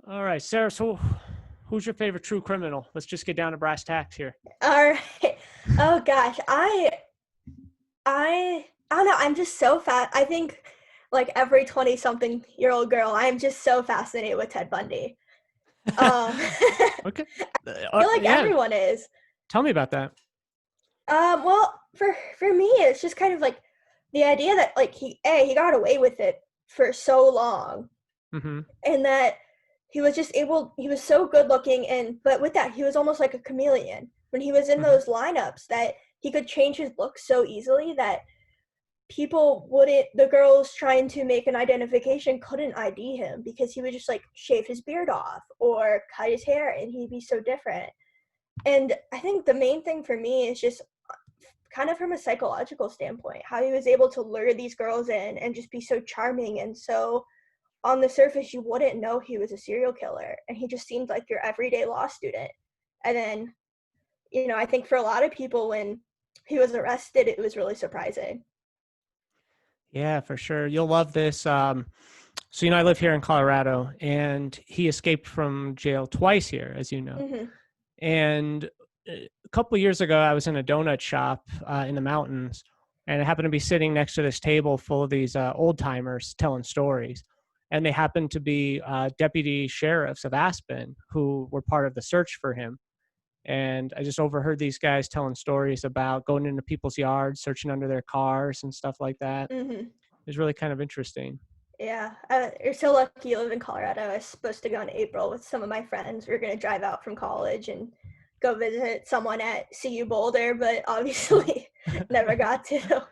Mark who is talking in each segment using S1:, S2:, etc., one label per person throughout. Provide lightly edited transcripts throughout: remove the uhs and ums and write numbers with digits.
S1: All right, Sarah. So, who's your favorite true criminal? Let's just get down to brass tacks here.
S2: All right. Oh gosh, I don't know. I'm just so fat. I think like every 20 something year old girl, I'm just so fascinated with Ted Bundy. I
S1: Okay.
S2: feel like
S1: Yeah.
S2: everyone is.
S1: Tell me about that.
S2: Well, for me, it's just kind of like the idea that like he got away with it for so long,
S1: Mm-hmm.
S2: and that he was so good looking, and but with that he was almost like a chameleon when he was in
S1: Mm-hmm.
S2: those lineups, that he could change his look so easily that people wouldn't the girls trying to make an identification couldn't ID him because he would just like shave his beard off or cut his hair and he'd be so different. And I think the main thing for me is just kind of from a psychological standpoint, how he was able to lure these girls in and just be so charming, and so on the surface you wouldn't know he was a serial killer, and he just seemed like your everyday law student. And then, I think for a lot of people when he was arrested, it was really surprising.
S1: Yeah, for sure. You'll love this. So, I live here in Colorado, and he escaped from jail twice here, as you know.
S2: Hmm.
S1: And a couple of years ago, I was in a donut shop in the mountains, and I happened to be sitting next to this table full of these old timers telling stories. And they happened to be deputy sheriffs of Aspen who were part of the search for him. And I just overheard these guys telling stories about going into people's yards, searching under their cars and stuff like that.
S2: Hmm.
S1: It was really kind of interesting.
S2: Yeah, you're so lucky you live in Colorado. I was supposed to go in April with some of my friends. We were going to drive out from college and go visit someone at CU Boulder, but obviously never got to.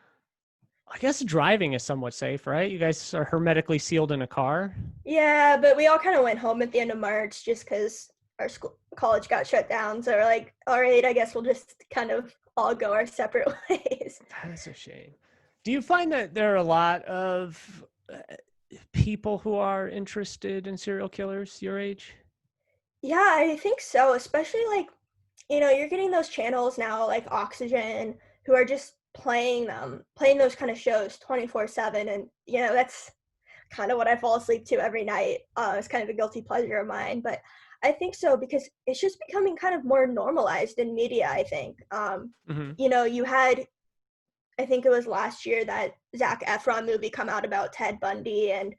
S1: I guess driving is somewhat safe, right? You guys are hermetically sealed in a car.
S2: Yeah, but we all kind of went home at the end of March just because our college got shut down. So we're like, all right, I guess we'll just kind of all go our separate ways.
S1: That's a shame. Do you find that there are a lot of people who are interested in serial killers your age?
S2: Yeah, I think so. Especially like, you're getting those channels now like Oxygen who are just playing those kind of shows 24/7. And, that's kind of what I fall asleep to every night. It's kind of a guilty pleasure of mine, but I think so because it's just becoming kind of more normalized in media, I think.
S1: Mm-hmm.
S2: You had, I think it was last year, that Zac Efron movie come out about Ted Bundy, and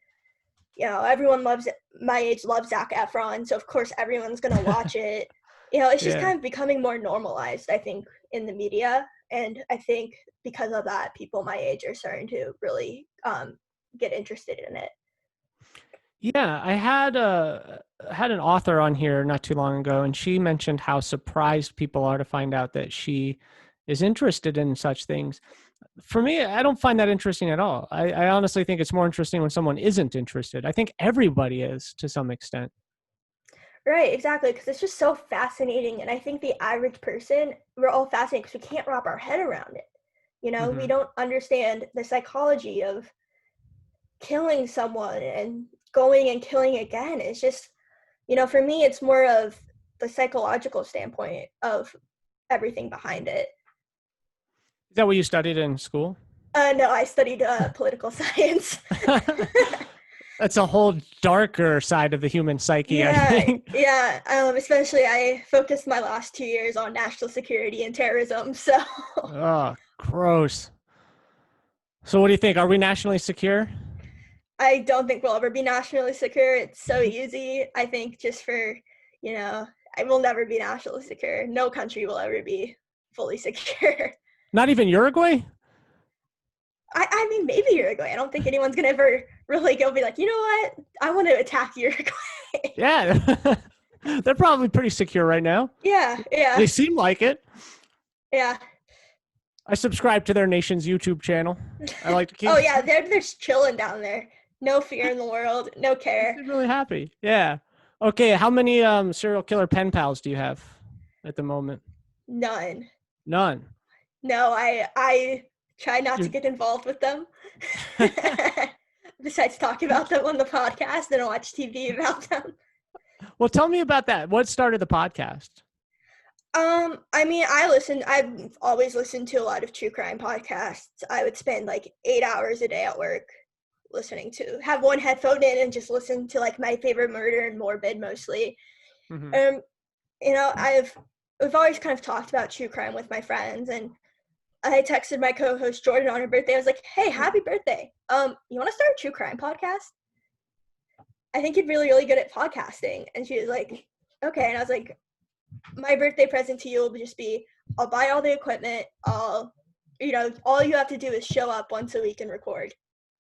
S2: everyone loves it. My age loves Zac Efron, so of course everyone's gonna watch it. It's just
S1: Yeah.
S2: kind of becoming more normalized, I think, in the media, and I think because of that, people my age are starting to really get interested in it.
S1: Yeah, I had an author on here not too long ago, and she mentioned how surprised people are to find out that she is interested in such things. For me, I don't find that interesting at all. I honestly think it's more interesting when someone isn't interested. I think everybody is to some extent.
S2: Right, exactly, because it's just so fascinating, and I think the average person, we're all fascinated because we can't wrap our head around it. We
S1: Hmm.
S2: don't understand the psychology of killing someone and going and killing again. It's just, for me, it's more of the psychological standpoint of everything behind it.
S1: Is that what you studied in school?
S2: No, I studied political science.
S1: That's a whole darker side of the human psyche, I
S2: Yeah,
S1: think.
S2: yeah. Especially I focused my last 2 years on national security and terrorism. So
S1: Oh, gross. So what do you think? Are we nationally secure?
S2: I don't think we'll ever be nationally secure. It's so easy. I think just for, you know, I will never be nationally secure. No country will ever be fully secure.
S1: Not even Uruguay?
S2: I mean, maybe Uruguay. I don't think anyone's gonna ever really go be like, you know what? I want to attack Uruguay.
S1: Yeah. They're probably pretty secure right now.
S2: Yeah,
S1: They
S2: yeah,
S1: seem like it.
S2: yeah.
S1: I subscribe to their nation's YouTube channel. I like to keep
S2: Oh yeah, they're just chilling down there. No fear in the world, no care.
S1: they're really happy. Yeah. Okay, how many serial killer pen pals do you have at the moment?
S2: None.
S1: None.
S2: No, I try not to
S1: You're
S2: get involved with them. Besides talking about them on the podcast and watch TV about them.
S1: Well, tell me about that. What started the podcast?
S2: I mean, I've always listened to a lot of true crime podcasts. I would spend like 8 hours a day at work have one headphone in and just listen to like My Favorite Murder and Morbid mostly.
S1: Mm-hmm.
S2: You know, we've always kind of talked about true crime with my friends, and I texted my co-host Jordan on her birthday. I was like, "Hey, happy birthday! You want to start a true crime podcast? I think you'd be really, really good at podcasting." And she was like, "Okay." And I was like, "My birthday present to you will just be, I'll buy all the equipment. All you have to do is show up once a week and record.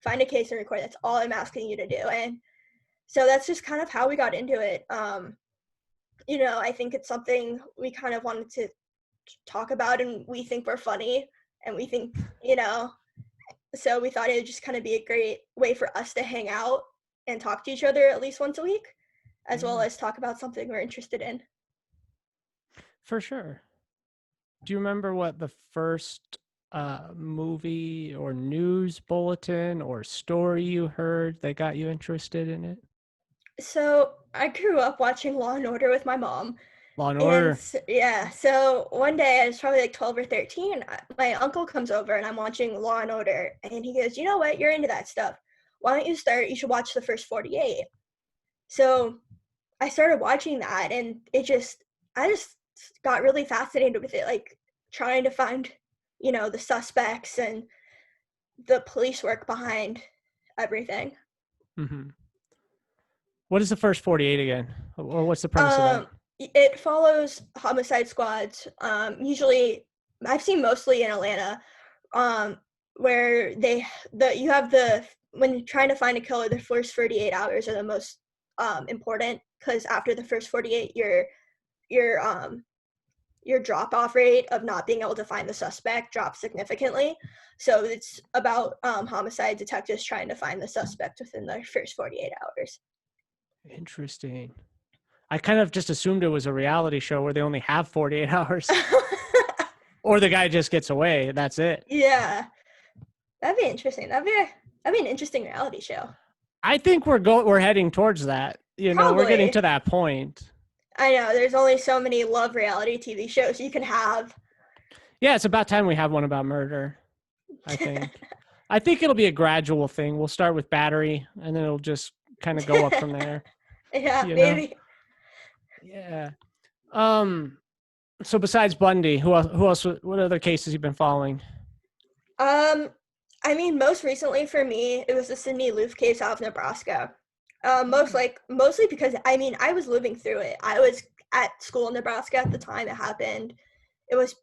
S2: Find a case and record. That's all I'm asking you to do." And so that's just kind of how we got into it. You know, I think it's something we kind of wanted to talk about, and we think we're funny, and we think, you know, so we thought it would just kind of be a great way for us to hang out and talk to each other at least once a week, as well as talk about something we're interested in.
S1: For sure. Do you remember what the first movie or news bulletin or story you heard that got you interested in it?
S2: So I grew up watching Law and Order with my mom.
S1: Law and
S2: And
S1: Order.
S2: yeah, so one day I was probably like 12 or 13. My uncle comes over and I'm watching Law and Order, and he goes, "You know what? You're into that stuff. Why don't you start? You should watch the first 48." So I started watching that, and I just got really fascinated with it, like trying to find, you know, the suspects and the police work behind everything.
S1: Mm-hmm. What is the first 48 again? Or what's the premise of that?
S2: It follows homicide squads. Usually, I've seen mostly in Atlanta, where you have when you're trying to find a killer, the first 48 hours are the most important, because after the first 48, your drop off rate of not being able to find the suspect drops significantly. So it's about homicide detectives trying to find the suspect within the first 48 hours.
S1: Interesting. I kind of just assumed it was a reality show where they only have 48 hours. Or the guy just gets away. That's it.
S2: Yeah, that'd be interesting. That'd be an interesting reality show.
S1: I think we're heading towards that. You know, we're getting
S2: Probably.
S1: to that point.
S2: I know, there's only so many love reality TV shows you can have.
S1: Yeah, it's about time we have one about murder, I think. I think it'll be a gradual thing. We'll start with Battery, and then it'll just kind of go up from there.
S2: Yeah,
S1: You know?
S2: maybe.
S1: Yeah. So besides Bundy, who else? What other cases you've been following?
S2: I mean, most recently for me, it was the Sidney Loof case out of Nebraska.
S1: Oh.
S2: Mostly because, I mean, I was living through it. I was at school in Nebraska at the time it happened. It was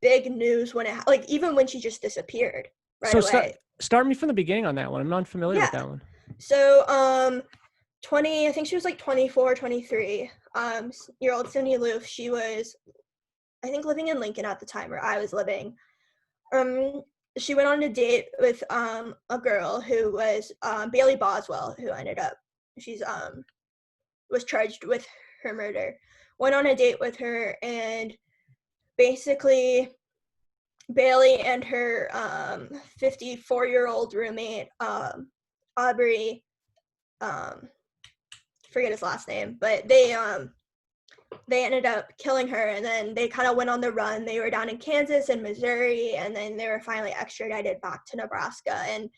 S2: big news when even when she just disappeared right
S1: So
S2: away.
S1: start me from the beginning on that one. I'm not familiar with
S2: Yeah.
S1: that one.
S2: So, 20, I think she was like 24, 23. Year old Sidney Loof, she was, I think, living in Lincoln at the time where I was living. She went on a date with a girl who was Bailey Boswell, who ended up she's was charged with her murder. Went on a date with her, and basically Bailey and her 54-year-old roommate Aubrey, forget his last name, but they ended up killing her, and then they kind of went on the run. They were down in Kansas and Missouri, and then they were finally extradited back to Nebraska. And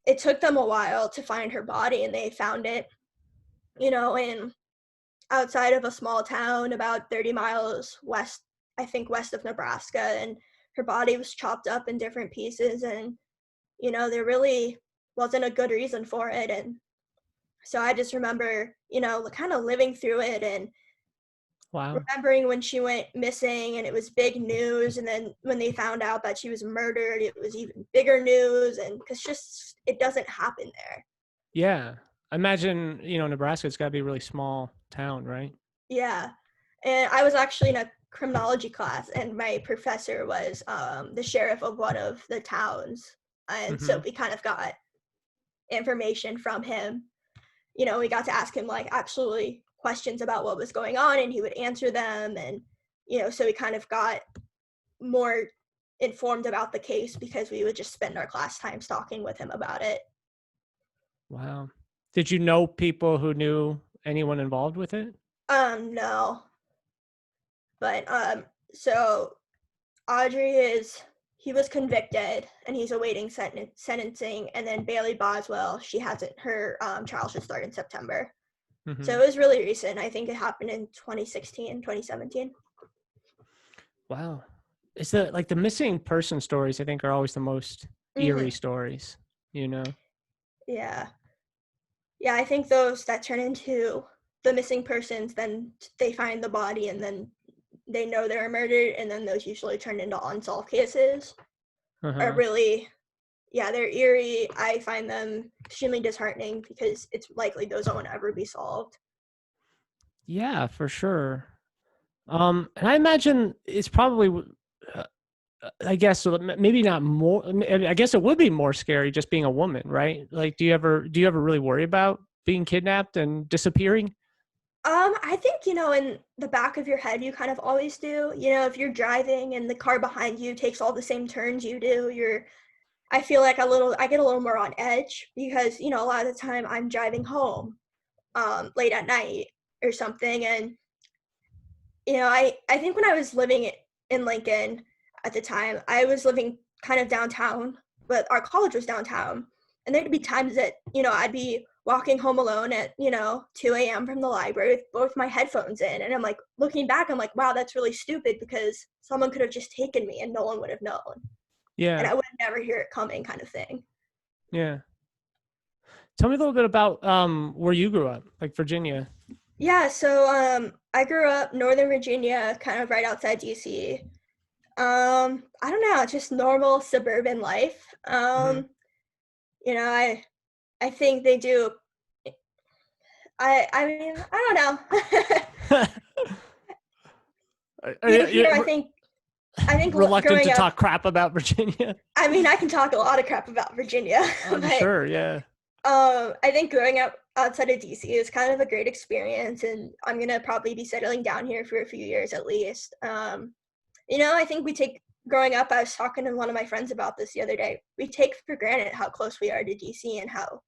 S2: it took them a while to find her body, and they found it, you know, in outside of a small town about 30 miles west, I think, west of Nebraska. And her body was chopped up in different pieces, and, you know, there really wasn't a good reason for it. And so I just remember, you know, kind of living through it and
S1: Wow.
S2: remembering when she went missing and it was big news, and then when they found out that she was murdered, it was even bigger news. And because just it doesn't happen there.
S1: Yeah. I imagine, Nebraska's got to be a really small town, right?
S2: Yeah. And I was actually in a criminology class, and my professor was the sheriff of one of the towns, and so
S1: Mm-hmm.
S2: we kind of got information from him. You know, we got to ask him like actually questions about what was going on, and he would answer them. And, you know, so we kind of got more informed about the case because we would just spend our class times talking with him about it.
S1: Wow. Did you know people who knew anyone involved with it?
S2: No. But so Audrey is he was convicted and he's awaiting sentencing. And then Bailey Boswell, her trial should start in September. So it was really recent. I think it happened in 2016, 2017.
S1: Wow. It's the missing person stories, I think, are always the most eerie stories, you know?
S2: Yeah. Yeah, I think those that turn into the missing persons, then they find the body and then they know they were murdered, and then those usually turn into unsolved cases. Are really, yeah, they're eerie. I find them extremely disheartening because it's likely those won't ever be solved.
S1: Yeah, for sure. And I imagine it's probably, I guess, maybe not more. I guess it would be more scary just being a woman, right? Like, do you ever really worry about being kidnapped and disappearing?
S2: I think, in the back of your head, you kind of always do. If you're driving and the car behind you takes all the same turns you do, I feel like I get a little more on edge because, a lot of the time I'm driving home, late at night or something. And, I think when I was living in Lincoln at the time, I was living kind of downtown, but our college was downtown. And there'd be times that, I'd be walking home alone at, 2 a.m. from the library with both my headphones in. And I'm like, looking back, I'm like, wow, that's really stupid because someone could have just taken me and no one would have known. And
S1: Yeah.
S2: I would never hear it coming kind of thing.
S1: Yeah. Tell me a little bit about where you grew up, like Virginia.
S2: Yeah, so I grew up Northern Virginia, kind of right outside DC. I don't know, just normal suburban life. I think they do. I mean, I don't know. Here, I think
S1: Reluctant
S2: growing
S1: to
S2: up,
S1: talk crap about Virginia.
S2: I mean, I can talk a lot of crap about Virginia,
S1: I'm
S2: but
S1: sure, yeah.
S2: I think growing up outside of DC is kind of a great experience, and I'm gonna probably be settling down here for a few years at least. I think growing up, I was talking to one of my friends about this the other day. We take for granted how close we are to DC and how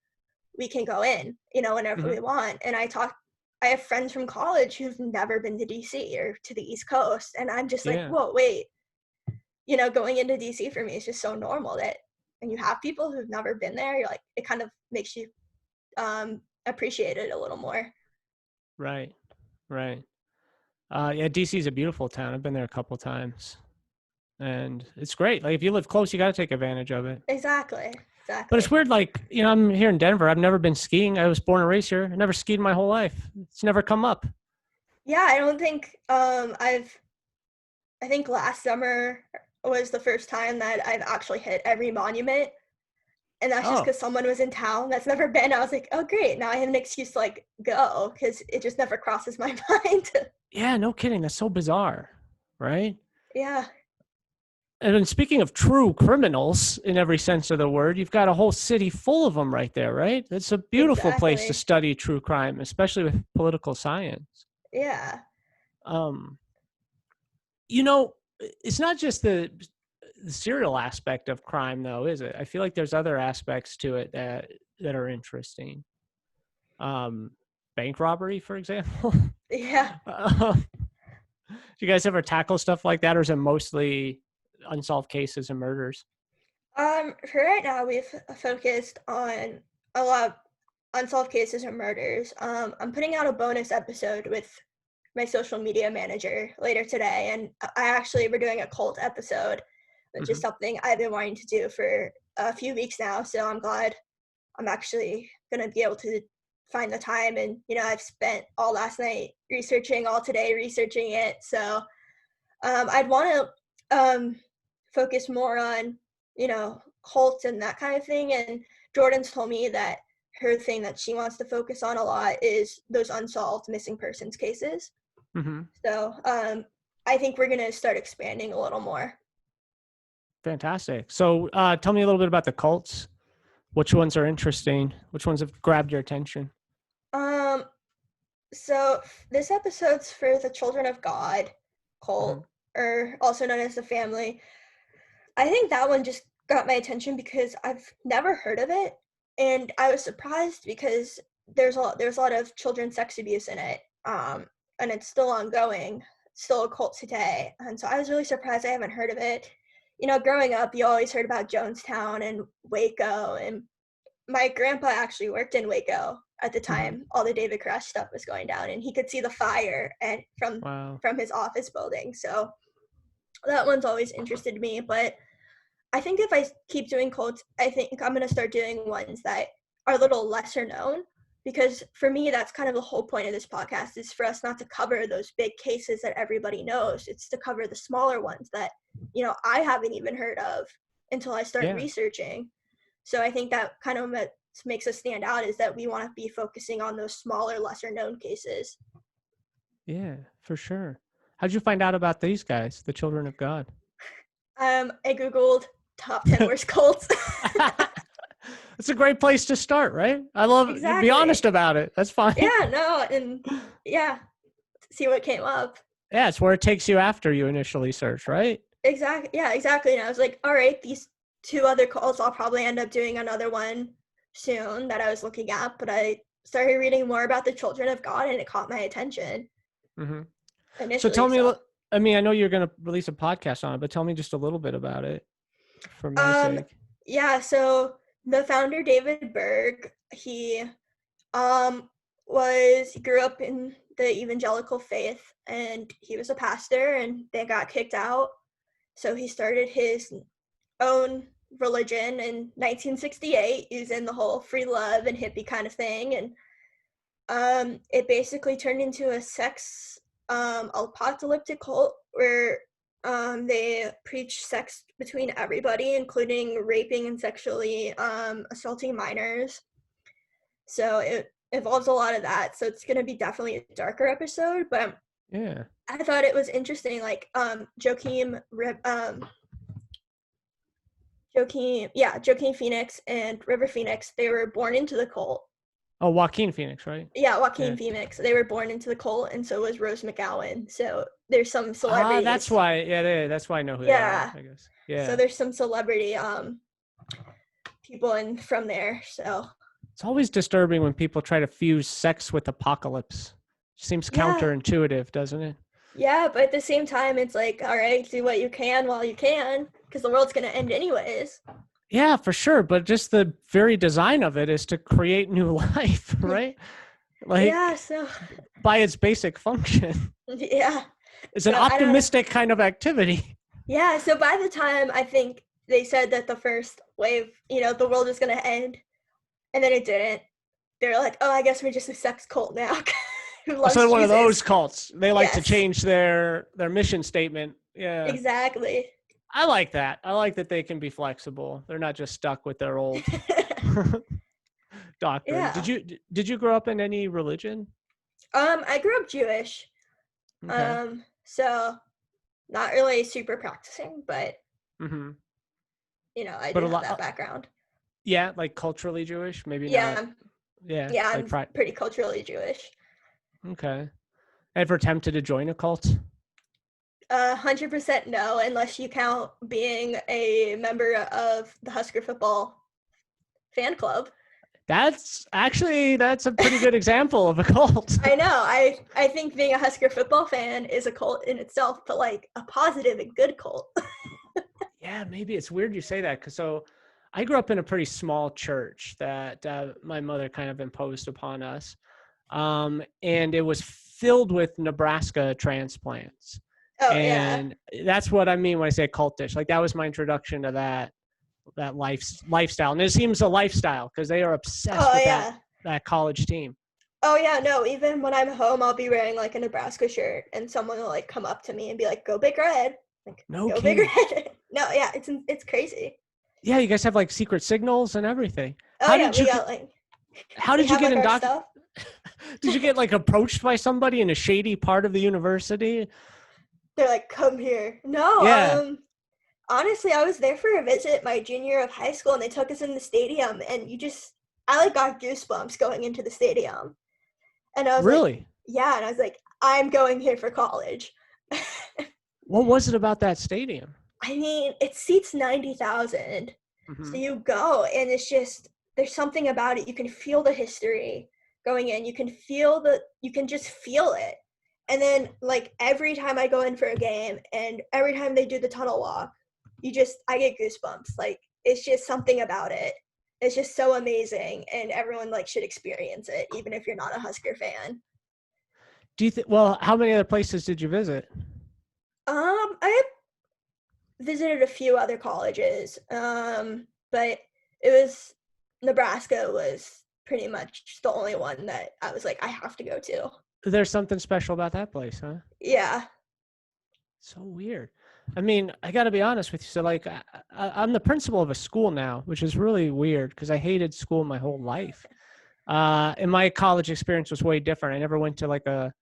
S2: we can go in, whenever we want. And I have friends from college who've never been to DC or to the East Coast. And I'm just like,
S1: Yeah.
S2: whoa, wait, going into DC for me is just so normal that when you have people who've never been there, you're like, it kind of makes you appreciate it a little more.
S1: Right. Yeah, DC is a beautiful town. I've been there a couple times. And it's great. Like, if you live close, you got to take advantage of it.
S2: Exactly.
S1: But it's weird, like, I'm here in Denver. I've never been skiing. I was born and raised here. I never skied my whole life. It's never come up.
S2: Yeah, I don't think I think last summer was the first time that I've actually hit every monument. And that's just because someone was in town that's never been. I was like, oh, great. Now I have an excuse to, like, go because it just never crosses my mind.
S1: Yeah, no kidding. That's so bizarre, right?
S2: Yeah.
S1: And then, speaking of true criminals in every sense of the word, you've got a whole city full of them right there, right? It's a beautiful place to study true crime, especially with political science.
S2: Yeah.
S1: It's not just the serial aspect of crime, though, is it? I feel like there's other aspects to it that are interesting. Bank robbery, for example.
S2: Yeah.
S1: Do you guys ever tackle stuff like that, or is it mostly unsolved cases and murders?
S2: For right now, we've focused on a lot of unsolved cases and murders. I'm putting out a bonus episode with my social media manager later today, and we're doing a cult episode, which is something I've been wanting to do for a few weeks now. So I'm glad I'm actually gonna be able to find the time. And I've spent all last night researching, all today researching it. So I'd want to focus more on cults and that kind of thing. And Jordan's told me that her thing that she wants to focus on a lot is those unsolved missing persons cases. So I think we're gonna start expanding a little more.
S1: Fantastic. So tell me a little bit about the cults. Which ones are interesting? Which ones have grabbed your attention?
S2: So this episode's for the Children of God cult, or also known as the Family. I think that one just got my attention because I've never heard of it, and I was surprised because there's a lot of children's sex abuse in it, and it's still ongoing, still a cult today, and so I was really surprised I haven't heard of it. growing up, you always heard about Jonestown and Waco, and my grandpa actually worked in Waco at the time all the David Koresh stuff was going down, and he could see the fire and from his office building. So that one's always interested me. But I think if I keep doing cults, I think I'm going to start doing ones that are a little lesser known, because for me, that's kind of the whole point of this podcast, is for us not to cover those big cases that everybody knows. It's to cover the smaller ones that, I haven't even heard of until I start researching. So I think that kind of makes us stand out, is that we want to be focusing on those smaller, lesser known cases.
S1: Yeah, for sure. How'd you find out about these guys, the Children of God?
S2: I Googled top 10 worst cults.
S1: It's a great place to start, right? I love it. You be honest about it. That's fine.
S2: Yeah, no, and see what came up.
S1: Yeah, it's where it takes you after you initially search, right?
S2: Exactly. Yeah, exactly. And I was like, all right, these 2 other cults, I'll probably end up doing another one soon that I was looking at, but I started reading more about the Children of God, and it caught my attention. Initially,
S1: so tell me, I mean, I know you're going to release a podcast on it, but tell me just a little bit about it for my sake.
S2: Yeah, so the founder, David Berg, he grew up in the evangelical faith, and he was a pastor, and they got kicked out. So he started his own religion in 1968 using the whole free love and hippie kind of thing. And it basically turned into a sex apocalyptic cult where they preach sex between everybody, including raping and sexually assaulting minors. So it involves a lot of that. So it's going to be definitely a darker episode, but
S1: yeah,
S2: I thought it was interesting. Like Joaquin Phoenix and River Phoenix, they were born into the cult.
S1: Oh, Joaquin Phoenix, right?
S2: Yeah, Joaquin Phoenix. They were born into the cult, and so was Rose McGowan. So there's some celebrities.
S1: That's why. Yeah, that's why I know who they are, I guess. Yeah.
S2: So there's some celebrity people from there. So
S1: it's always disturbing when people try to fuse sex with apocalypse. Seems counterintuitive, doesn't it?
S2: Yeah, but at the same time, it's like, all right, do what you can while you can, because the world's going to end anyways.
S1: Yeah, for sure. But just the very design of it is to create new life, right?
S2: So
S1: by its basic function.
S2: Yeah.
S1: It's an optimistic kind of activity.
S2: Yeah, so by the time I think they said that the first wave, the world was going to end, and then it didn't, they're like, oh, I guess we're just a sex cult now.
S1: So one of those cults, they like to change their mission statement. Yeah,
S2: exactly.
S1: I like that. I like that they can be flexible. They're not just stuck with their old doctrine. Yeah. Did you grow up in any religion?
S2: I grew up Jewish. Okay. So not really super practicing, but I do have that background.
S1: Yeah, like culturally Jewish, maybe not. Yeah.
S2: Yeah, I'm pretty culturally Jewish.
S1: Okay. Ever tempted to join a cult?
S2: 100% no, unless you count being a member of the Husker football fan club.
S1: That's a pretty good example of a cult.
S2: I know. I think being a Husker football fan is a cult in itself, but like a positive and good cult.
S1: Yeah, maybe it's weird you say that. So I grew up in a pretty small church that my mother kind of imposed upon us. And it was filled with Nebraska transplants. Oh, and that's what I mean when I say cultish. Like that was my introduction to that lifestyle. And it seems a lifestyle because they are obsessed with that college team.
S2: Oh yeah, no, even when I'm home, I'll be wearing like a Nebraska shirt and someone will like come up to me and be like, go Big Red. Like,
S1: no
S2: go Big Red. No, yeah, it's crazy.
S1: Yeah, you guys have like secret signals and everything.
S2: Oh, how did you
S1: get indoctrinated? Did you get like approached by somebody in a shady part of the university?
S2: They're like, come here. No, honestly, I was there for a visit my junior year of high school, and they took us in the stadium, and I like got goosebumps going into the stadium. And I was
S1: really?
S2: Yeah, and I was like, I'm going here for college.
S1: What was it about that stadium?
S2: I mean, it seats 90,000. So you go, and it's just, there's something about it. You can feel the history going in. You can just feel it. And then, like, every time I go in for a game and every time they do the tunnel walk, I get goosebumps. Like, it's just something about it. It's just so amazing, and everyone like should experience it, even if you're not a Husker fan.
S1: Do you think? Well, how many other places did you visit?
S2: I visited a few other colleges, but it was Nebraska was pretty much the only one that I was like, I have to go to.
S1: There's something special about that place, huh?
S2: Yeah.
S1: So weird. I mean, I got to be honest with you. So, like, I'm the principal of a school now, which is really weird because I hated school my whole life. And my college experience was way different. I never went to like a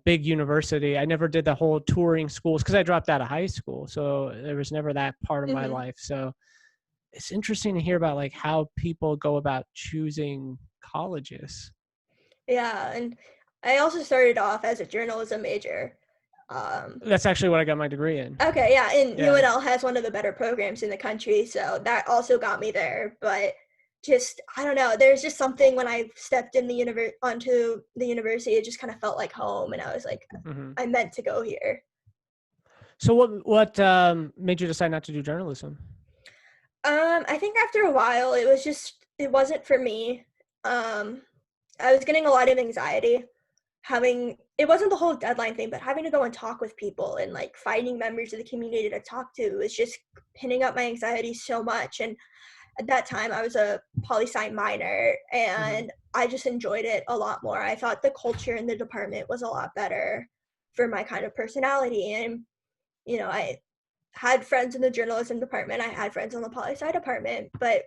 S1: big university. I never did the whole touring schools because I dropped out of high school. So there was never that part of my
S2: Hmm.
S1: life. So it's interesting to hear about like how people go about choosing colleges.
S2: Yeah, and I also started off as a journalism major. Um,
S1: That's actually what I got my degree in.
S2: okay, yeah, and
S1: Yeah.
S2: UNL has one of the better programs in the country, so that also got me there. But just I don't know, there's just something when I stepped in onto the university, it just kind of felt like home, and I was like,
S1: Hmm.
S2: I meant to go here.
S1: So what made you decide not to do journalism?
S2: I think after a while, it wasn't for me. Um, I was getting a lot of anxiety. It wasn't the whole deadline thing, but having to go and talk with people and like finding members of the community to talk to was just pinning up my anxiety so much. And at that time, I was a poli-sci minor,
S1: Hmm.
S2: and I just enjoyed it a lot more. I thought the culture in the department was a lot better for my kind of personality. And I had friends in the journalism department. I had friends in the poli-sci department, but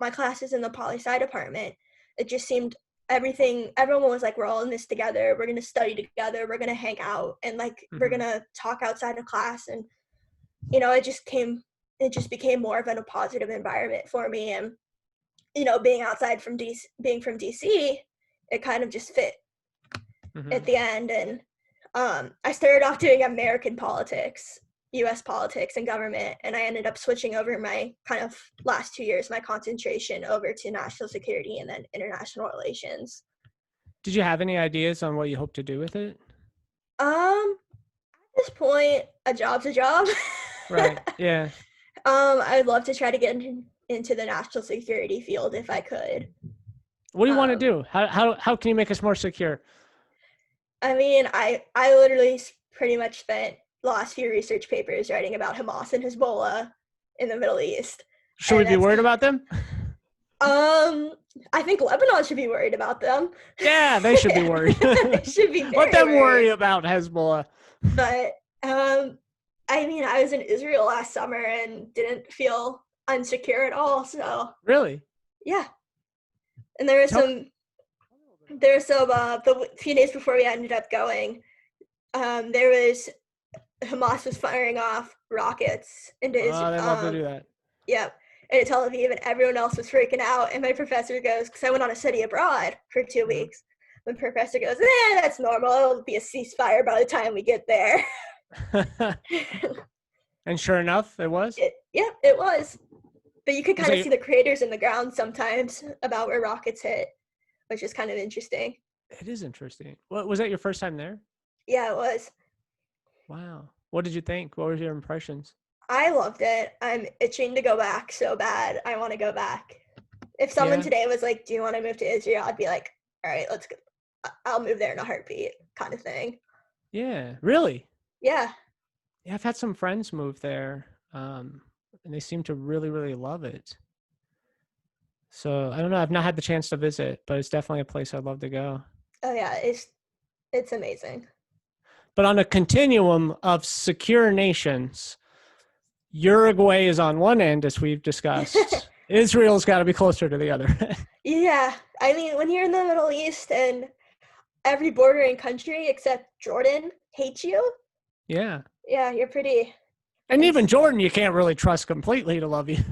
S2: my classes in the poli-sci department, it just seemed everyone was like, we're all in this together. We're going to study together. We're going to hang out, and like, we're going
S1: Hmm.
S2: to talk outside of class. And, it just became more of a positive environment for me. And, being from DC, it kind of just fit
S1: Hmm.
S2: at the end. And I started off doing American politics, US politics and government, and I ended up switching over my kind of last 2 years, my concentration over to national security and then international relations.
S1: Did you have any ideas on what you hope to do with it?
S2: At this point, a job's a job.
S1: Right. Yeah.
S2: I'd love to try to get into the national security field if I could.
S1: What do you want to
S2: Um,
S1: do? How can you make us more secure?
S2: I mean, I literally pretty much spent the last few research papers writing about Hamas and Hezbollah in the Middle East,
S1: Should we
S2: and
S1: be
S2: that's
S1: worried about them?
S2: um. I think Lebanon should be worried about them.
S1: Yeah, they should be worried.
S2: They should be
S1: Let
S2: very
S1: them worry
S2: worried.
S1: about Hezbollah.
S2: But I mean, I was in Israel last summer and didn't feel unsecure at all. So
S1: Really?
S2: yeah, and there was
S1: Tell me
S2: some
S1: a little bit about
S2: there was some the few days before we ended up going, there was Hamas was firing off rockets into
S1: that.
S2: Israel.
S1: They love to do that.
S2: Yep. And Tel Aviv, and everyone else was freaking out. And my professor goes, because I went on a study abroad for 2 weeks. My professor goes, that's normal. It'll be a ceasefire by the time we get there.
S1: Mhm. And sure enough, it was.
S2: It was. But you could
S1: Was
S2: kind
S1: that
S2: of see the craters in the ground sometimes about where rockets hit, which is kind of interesting.
S1: it is interesting. What was that your first time there?
S2: Yeah, it was.
S1: Wow. What did you think? What were your impressions?
S2: I loved it. I'm itching to go back so bad. I want to go back. If someone
S1: Yeah.
S2: today was like, "Do you want to move to Israel?" I'd be like, "All right, let's go. I'll move there in a heartbeat," kind of thing.
S1: Yeah. Really?
S2: Yeah.
S1: Yeah, I've had some friends move there, and they seem to really, really love it. So I don't know. I've not had the chance to visit, but it's definitely a place I'd love to go.
S2: Oh yeah, it's amazing.
S1: But on a continuum of secure nations, Uruguay is on one end, as we've discussed. Israel's got to be closer to the other.
S2: Yeah, I mean, when you're in the Middle East and every bordering country except Jordan hates you,
S1: Yeah.
S2: yeah, you're pretty.
S1: And
S2: And
S1: even Jordan, you can't really trust completely to love you.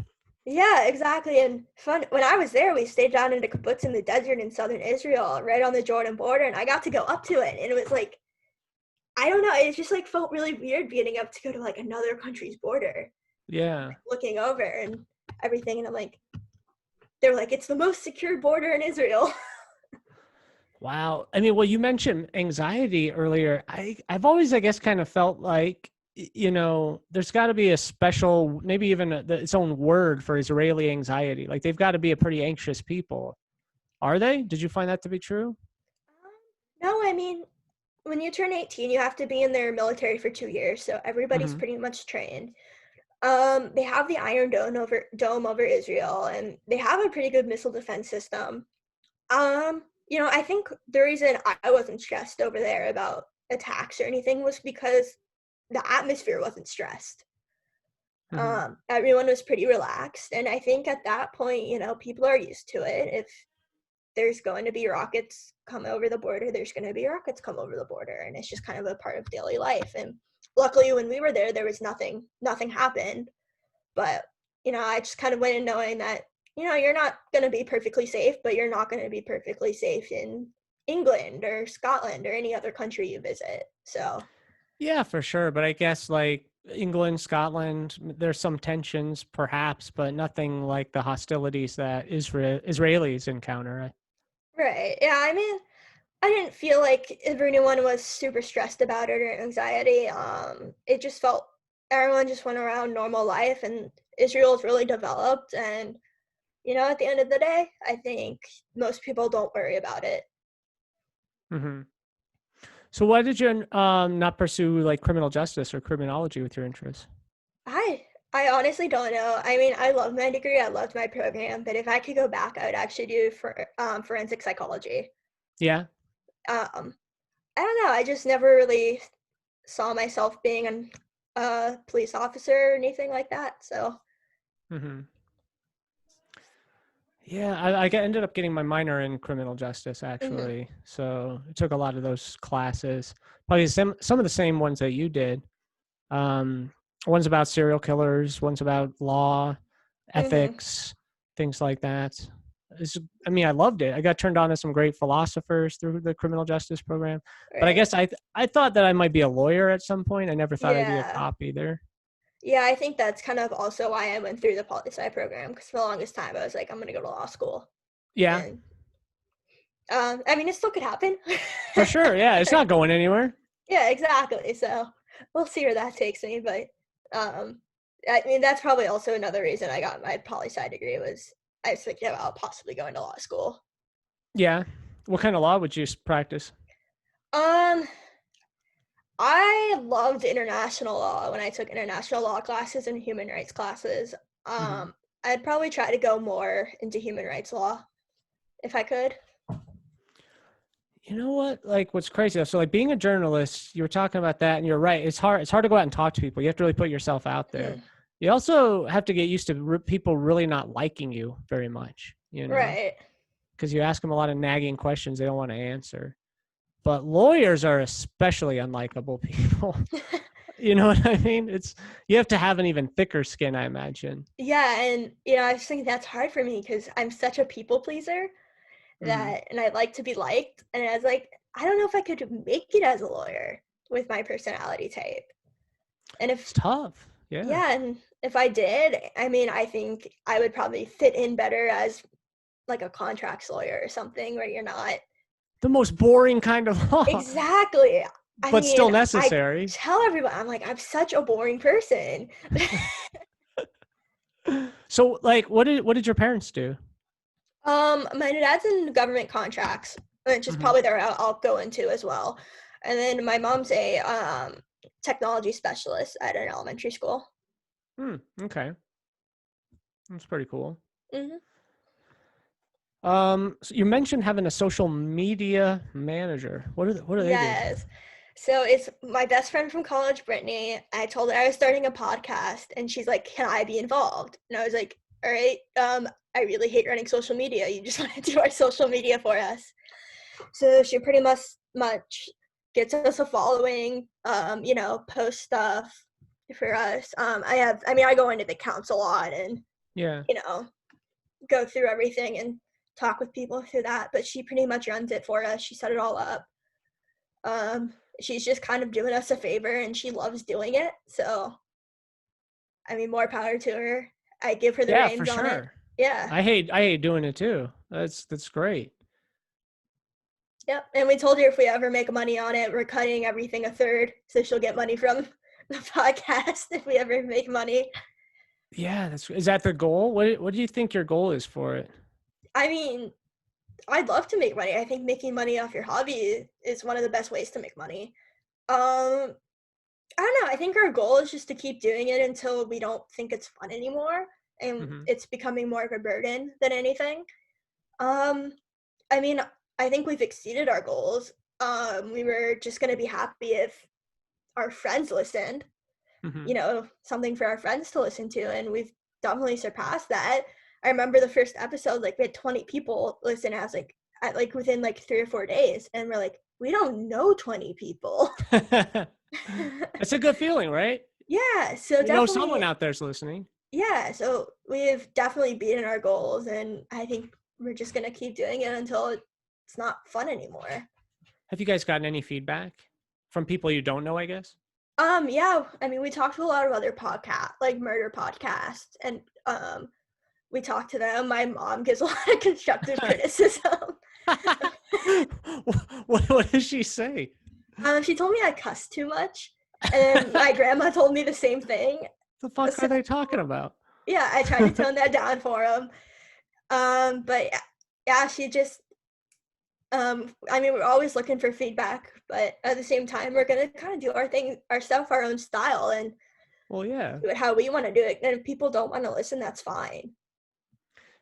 S2: yeah, exactly. And fun. When I was there, we stayed down in a kibbutz in the desert in southern Israel, right on the Jordan border, and I got to go up to it, and it was like, I don't know, it just like felt really weird getting up to go to like another country's border,
S1: Yeah.
S2: looking over and everything, and I'm like, they're like, it's the most secure border in Israel.
S1: Wow. I mean, well, you mentioned anxiety earlier. I've always, I guess, kind of felt like there's got to be a special, maybe even its own word for Israeli anxiety. Like they've got to be a pretty anxious people. Are they? Did you find that to be true?
S2: No, I mean, when you turn 18, you have to be in their military for 2 years, so everybody's
S1: Hmm.
S2: pretty much trained. They have the Iron Dome over Israel, and they have a pretty good missile defense system. I think the reason I wasn't stressed over there about attacks or anything was because the atmosphere wasn't stressed.
S1: Hmm.
S2: Everyone was pretty relaxed, and I think at that point, people are used to it. If there's going to be rockets come over the border, there's going to be rockets come over the border, and it's just kind of a part of daily life. And luckily, when we were there was nothing happened. But I just kind of went in knowing that you're not going to be perfectly safe, but you're not going to be perfectly safe in England or Scotland or any other country you visit. So
S1: Yeah, for sure. But I guess like England, Scotland, there's some tensions perhaps, but nothing like the hostilities that Israelis encounter.
S2: right, yeah. I mean, I didn't feel like everyone was super stressed about it or anxiety. It just felt everyone just went around normal life, and Israel's really developed. And at the end of the day, I think most people don't worry about it.
S1: Hmm. So why did you not pursue like criminal justice or criminology with your interests?
S2: I honestly don't know. I mean, I love my degree. I loved my program, but if I could go back, I would actually do for forensic psychology.
S1: Yeah.
S2: Um, I don't know. I just never really saw myself being a police officer or anything like that. So,
S1: Hmm. Yeah, ended up getting my minor in criminal justice
S2: mhm,
S1: actually. So I took a lot of those classes, probably some of the same ones that you did. Um, one's about serial killers, one's about law,
S2: mhm,
S1: ethics, things like that. I mean, I loved it. I got turned on to some great philosophers through the criminal justice program. But I
S2: right.
S1: guess I thought that I might be a lawyer at some point. I never thought I'd be a
S2: Yeah.
S1: cop either.
S2: Yeah, I think that's kind of also why I went through the poli-sci program because for the longest time I was like, I'm gonna go to law school,
S1: Yeah,
S2: and I mean, it still could happen.
S1: for sure. Yeah, it's not going anywhere.
S2: Yeah, exactly. So we'll see where that takes me. But I mean, that's probably also another reason I got my poli sci degree was I was thinking about possibly going to law school.
S1: Yeah. What kind of law would you practice?
S2: Um, I loved international law when I took international law classes and human rights classes.
S1: Hmm.
S2: Um, I'd probably try to go more into human rights law if I could.
S1: You know what? Like, what's crazy? So, like, being a journalist, you were talking about that, and you're right. It's hard. It's hard to go out and talk to people. You have to really put yourself out there.
S2: Mhm.
S1: You also have to get used to people really not liking you very much.
S2: Right.
S1: Because you ask them a lot of nagging questions they don't want to answer. But lawyers are especially unlikable people. You know what I mean? You have to have an even thicker skin, I imagine.
S2: Yeah, and I just think that's hard for me because I'm such a people pleaser.
S1: Hmm.
S2: And I like to be liked. And I was like, I don't know if I could make it as a lawyer with my personality type. And
S1: It's tough. Yeah.
S2: yeah, and if I did, I mean, I think I would probably fit in better as like a contracts lawyer or something where you're not
S1: The most boring kind of law,
S2: exactly. I
S1: but still
S2: mean, I
S1: necessary.
S2: tell everyone, I'm like, I'm such a boring person.
S1: So, like, what did your parents do?
S2: My dad's in government contracts, which is
S1: Hmm.
S2: probably the route I'll go into as well. And then my mom's a technology specialist at an elementary school.
S1: Okay, that's pretty cool.
S2: Hmm.
S1: So you mentioned having a social media manager. What do they do?
S2: Yes. So it's my best friend from college, Brittany. I told her I was starting a podcast, and she's like, "Can I be involved?" And I was like, "All right. I really hate running social media. You just want to do our social media for us." So she pretty much gets us a following. Post stuff for us. I go into the accounts a lot and
S1: Yeah.
S2: you know go through everything and talk with people through that. But she pretty much runs it for us. She set it all up. She's just kind of doing us a favor, and she loves doing it. So I mean, more power to her. I give her the
S1: Yeah, for
S2: reins on it.
S1: sure.
S2: Yeah.
S1: I hate doing it too. That's great.
S2: Yep. And we told her if we ever make money on it, we're cutting everything a third, so she'll get money from the podcast if we ever make money.
S1: Yeah, is that the goal? What do you think your goal is for it?
S2: I mean, I'd love to make money. I think making money off your hobby is one of the best ways to make money. Um, I don't know. I think our goal is just to keep doing it until we don't think it's fun anymore and
S1: Hmm.
S2: it's becoming more of a burden than anything. Um, I mean, I think we've exceeded our goals. We were just gonna be happy if our friends listened,
S1: Hmm.
S2: something for our friends to listen to, and we've definitely surpassed that. I remember the first episode, like we had 20 people listen as like at like within like 3 or 4 days, and we're like, we don't know 20 people.
S1: That's a good feeling, right?
S2: Yeah, so
S1: You know someone
S2: definitely,
S1: out there's listening.
S2: yeah, so we've definitely beaten our goals, and I think we're just gonna keep doing it until it's not fun anymore.
S1: Have you guys gotten any feedback from people you don't know, I guess?
S2: Yeah, I mean, we talked to a lot of other like murder podcasts, and we talked to them. My mom gives a lot of constructive criticism.
S1: What does she say?
S2: She told me I cuss too much, and my grandma told me the same thing.
S1: The fuck
S2: So
S1: are they talking about?
S2: yeah, I tried to tone that down for them. But yeah, she just I mean, we're always looking for feedback, but at the same time, we're gonna kind of do our thing ourselves, our own style, and
S1: Well, yeah.
S2: do it how we want to do it. And if people don't want to listen, that's fine.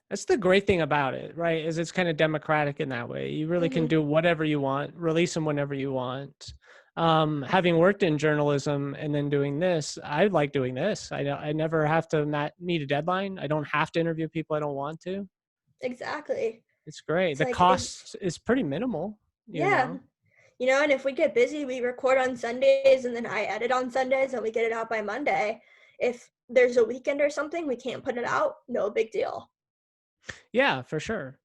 S1: That's the great thing about it, right? Is it's kind of democratic in that way. You really can
S2: Hmm.
S1: do whatever you want, release them whenever you want. Having worked in journalism and then doing this, I like doing this. I never have to meet a deadline. I don't have to interview people I don't want to.
S2: Exactly.
S1: It's great.
S2: It's
S1: The
S2: like
S1: cost is pretty minimal, you
S2: yeah,
S1: know?
S2: and if we get busy, we record on Sundays and then I edit on Sundays and we get it out by Monday. If there's a weekend or something, we can't put it out, no big deal.
S1: Yeah, for sure.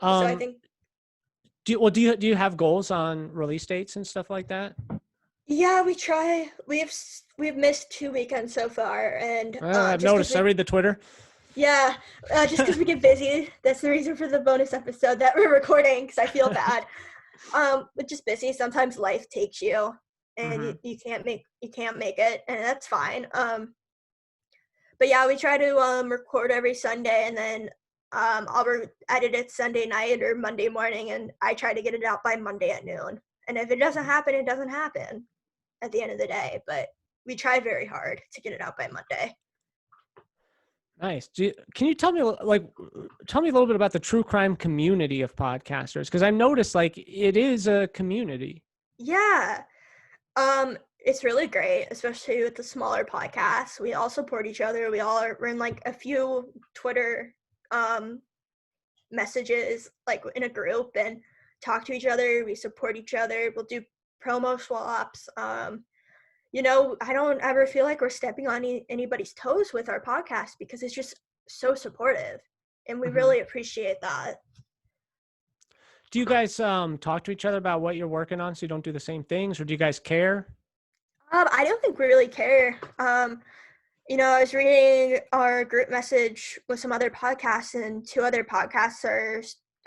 S2: So I
S1: Um,
S2: think,
S1: do you have goals on release dates and stuff like that?
S2: yeah, we try. We've missed 2 weekends so far, and
S1: I've
S2: just because
S1: noticed. I
S2: we
S1: read the Twitter.
S2: yeah, just because we get busy. That's the reason for the bonus episode that we're recording because I feel bad. But just busy. Sometimes life takes you, and
S1: Hmm.
S2: you can't make it, and that's fine. But yeah, we try to record every Sunday, and then I'll edit it Sunday night or Monday morning, and I try to get it out by Monday at noon. And if it doesn't happen, it doesn't happen at the end of the day. But we try very hard to get it out by Monday.
S1: Nice. Can you tell me tell me a little bit about the true crime community of podcasters? Because I've noticed like it is a community.
S2: Yeah, it's really great, especially with the smaller podcasts. We all support each other. We're in like a few Twitter um messages, like in a group, and talk to each other. We support each other. We'll do promo swaps. I don't ever feel like we're stepping on anybody's toes with our podcast because it's just so supportive, and we
S1: Hmm.
S2: really appreciate that.
S1: Do you guys talk to each other about what you're working on so you don't do the same things, or do you guys care?
S2: I don't think we really care. I was reading our group message with some other podcasts, and two other podcasts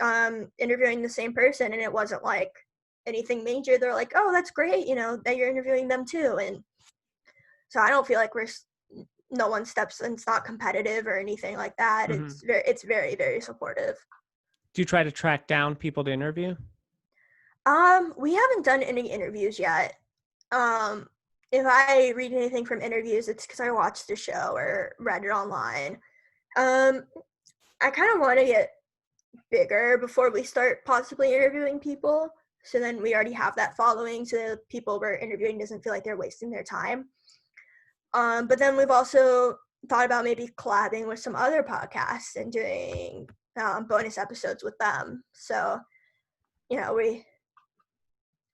S2: are interviewing the same person, and it wasn't like anything major. They're like, "Oh, that's great," that you're interviewing them too, and so I don't feel like no one steps, and it's not competitive or anything like that.
S1: Hmm.
S2: It's very, very supportive.
S1: Do you try to track down people to interview?
S2: We haven't done any interviews yet. Um, if I read anything from interviews, it's because I watched the show or read it online. Um, I kind of want to get bigger before we start possibly interviewing people. So then we already have that following, so the people we're interviewing doesn't feel like they're wasting their time. But then we've also thought about maybe collabing with some other podcasts and doing bonus episodes with them. So, we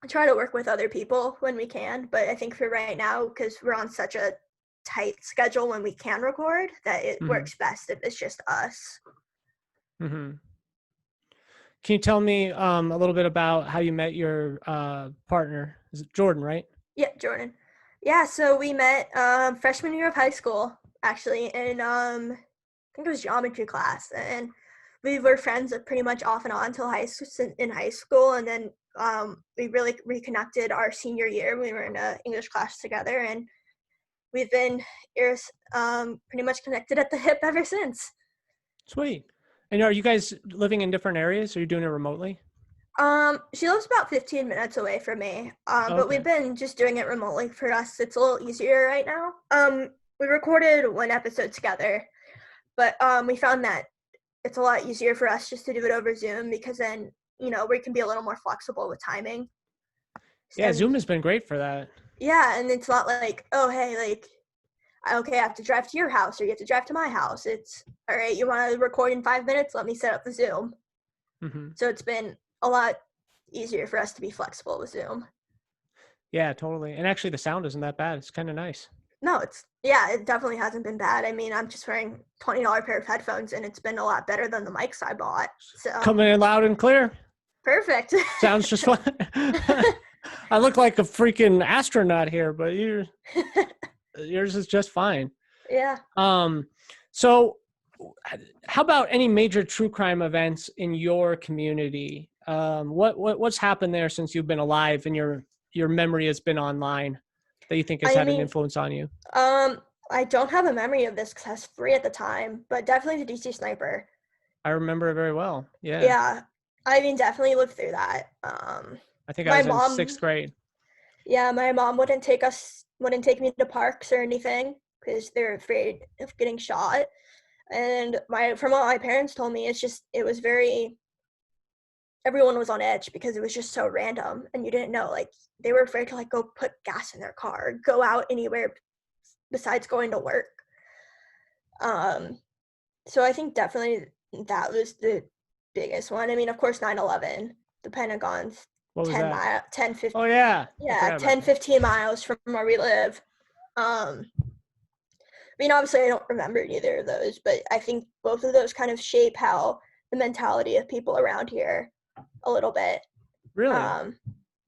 S2: try to work with other people when we can. But I think for right now, because we're on such a tight schedule when we can record, that it
S1: Hmm.
S2: works best if it's just us.
S1: Hmm. Can you tell me a little bit about how you met your partner? Is it Jordan, right?
S2: Yeah, Jordan. Yeah, so we met freshman year of high school, actually, in I think it was geometry class, and we were friends pretty much off and on until in high school, and then we really reconnected our senior year. We were in an English class together, and we've been pretty much connected at the hip ever since.
S1: Sweet. And are you guys living in different areas? Or are you doing it remotely?
S2: She lives about 15 minutes away from me. But
S1: Okay.
S2: we've been just doing it remotely for us. It's a little easier right now. We recorded one episode together, but we found that it's a lot easier for us just to do it over Zoom, because then, we can be a little more flexible with timing.
S1: Yeah,
S2: And
S1: Zoom has been great for that.
S2: yeah, and it's not like, oh, hey, like, okay, I have to drive to your house or you have to drive to my house. It's, all right, you want to record in 5 minutes? Let me set up the Zoom.
S1: Mm-hmm.
S2: So it's been a lot easier for us to be flexible with Zoom.
S1: Yeah, totally. And actually the sound isn't that bad. It's kind of nice.
S2: No, it definitely hasn't been bad. I mean, I'm just wearing $20 pair of headphones, and it's been a lot better than the mics I bought. So
S1: Coming in loud and clear.
S2: Perfect.
S1: Sounds just fine. I look like a freaking astronaut here, but yours is just fine.
S2: Yeah.
S1: So how about any major true crime events in your community? What's happened there since you've been alive and your memory has been online that you think has had an influence on you?
S2: I don't have a memory of this because I was 3 at the time, but definitely the DC sniper.
S1: I remember it very well. Yeah.
S2: Yeah. I mean, definitely lived through that.
S1: I think I was in 6th grade.
S2: Yeah, my mom wouldn't take me to parks or anything because they're afraid of getting shot. And from what my parents told me, everyone was on edge because it was just so random, and you didn't know, like, they were afraid to, like, go put gas in their car or go out anywhere besides going to work. So I think definitely that was the biggest one. I mean, of course, 9/11, the Pentagon's
S1: What was
S2: 10, 15.
S1: Oh yeah.
S2: Yeah, 10, 15 miles from where we live. I mean, obviously I don't remember either of those, but I think both of those kind of shape how the mentality of people around here a little bit.
S1: Really?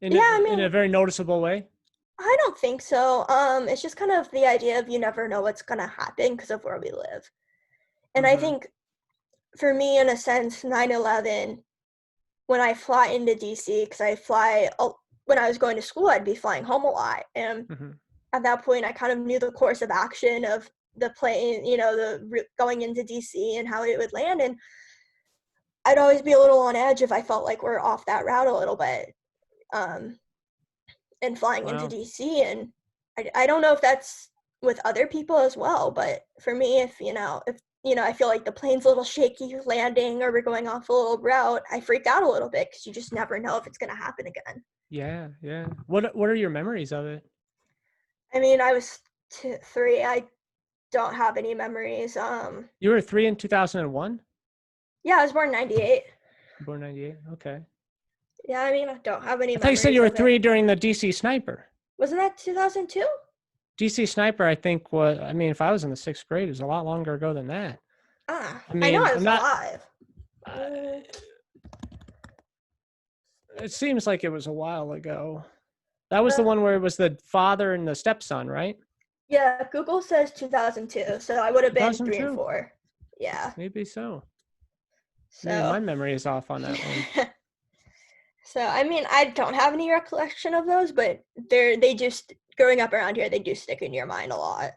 S1: In a very noticeable way?
S2: I don't think so. It's just kind of the idea of you never know what's going to happen because of where we live. And I think for me, in a sense, 9/11, when I fly into DC, because when I was going to school, I'd be flying home a lot. And at that point, I kind of knew the course of action of the plane, the going into DC and how it would land. And I'd always be a little on edge if I felt like we're off that route a little bit. And flying into DC. And I don't know if that's with other people as well, but for me, if I feel like the plane's a little shaky landing or we're going off a little route, I freak out a little bit because you just never know if it's going to happen again.
S1: Yeah, yeah. What are your memories of it?
S2: I mean, I was 3. I don't have any memories.
S1: You were 3 in 2001?
S2: Yeah, I was born in 98.
S1: Born 98, okay.
S2: Yeah, I mean, I don't have any memories.
S1: I thought you said you were 3 during the DC sniper.
S2: Wasn't that 2002?
S1: DC sniper, I think if I was in the 6th grade, it was a lot longer ago than that.
S2: I know I was alive.
S1: It seems like it was a while ago. That was the one where it was the father and the stepson, right?
S2: Yeah, Google says 2002, so I would have been 3 and 4. Yeah.
S1: Maybe so.
S2: So
S1: man, my memory is off on that one.
S2: So, I mean, I don't have any recollection of those, but they just, growing up around here, they do stick in your mind a lot.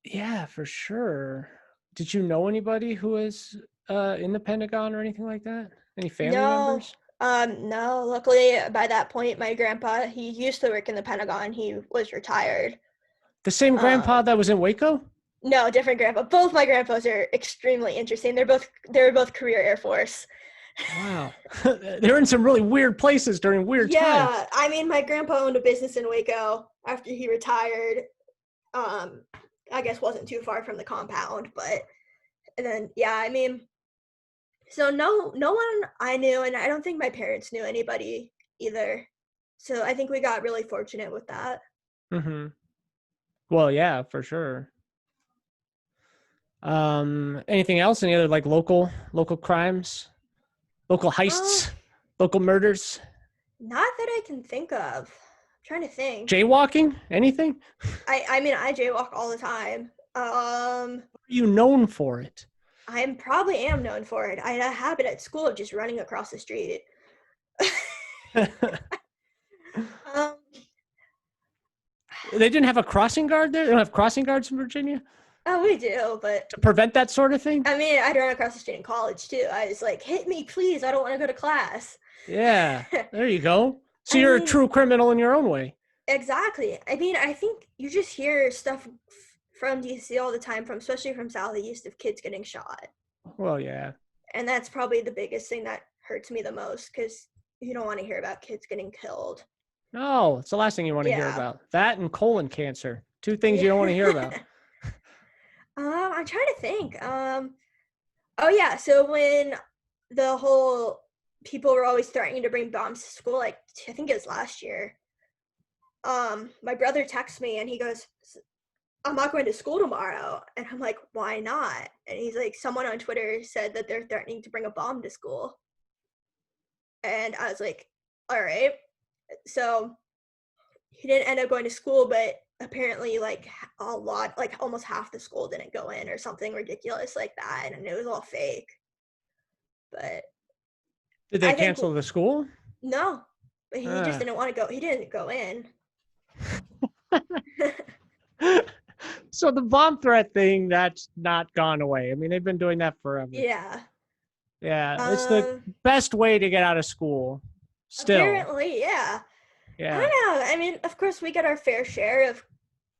S1: Yeah, for sure. Did you know anybody who was in the Pentagon or anything like that? Any family members?
S2: No. Luckily, by that point, my grandpa, he used to work in the Pentagon. He was retired.
S1: The same grandpa that was in Waco?
S2: No, different grandpa. Both my grandpas are extremely interesting. They were both career Air Force.
S1: Wow. They're in some really weird places during weird times.
S2: Yeah, I mean, my grandpa owned a business in Waco after he retired. I guess wasn't too far from the compound, and then, yeah, I mean, so no one I knew, and I don't think my parents knew anybody either. So I think we got really fortunate with that.
S1: Well, yeah, for sure. Anything else? Any other like local crimes? Local heists, local murders?
S2: Not that I can think of. I'm trying to think.
S1: Jaywalking? Anything?
S2: I mean, I jaywalk all the time.
S1: Are you known for it?
S2: I probably am known for it. I had a habit at school of just running across the street. um,
S1: They didn't have a crossing guard there? They don't have crossing guards in Virginia
S2: oh, we do, but
S1: to prevent that sort of thing?
S2: I mean, I'd run across the street in college too. I was like, hit me, please. I don't want to go to class.
S1: Yeah, there you go. So
S2: I
S1: you're a
S2: mean,
S1: true criminal in your own way.
S2: exactly. I mean, I think you just hear stuff from DC all the time, especially from Southeast, of kids getting shot.
S1: Well, yeah.
S2: And that's probably the biggest thing that hurts me the most, because you don't want to hear about kids getting killed.
S1: No, it's the last thing you want to hear
S2: Yeah.
S1: about. That and colon cancer. Two things you
S2: Yeah.
S1: don't want to hear about.
S2: I'm trying to think. Oh yeah, so when the whole people were always threatening to bring bombs to school, like I think it was last year. My brother texts me and he goes, I'm not going to school tomorrow. And I'm like, why not? And he's like, someone on Twitter said that they're threatening to bring a bomb to school. And I was like, all right. So he didn't end up going to school, but apparently like a lot, like almost half the school didn't go in or something ridiculous like that. And it was all fake. But
S1: Did they
S2: I think
S1: cancel the school?
S2: no, but he just didn't want to go. He didn't go in.
S1: So the bomb threat thing, that's not gone away. I mean, they've been doing that forever.
S2: Yeah.
S1: Yeah, it's the best way to get out of school. Still.
S2: Apparently, yeah.
S1: Yeah.
S2: I don't know. I mean, of course, we get our fair share of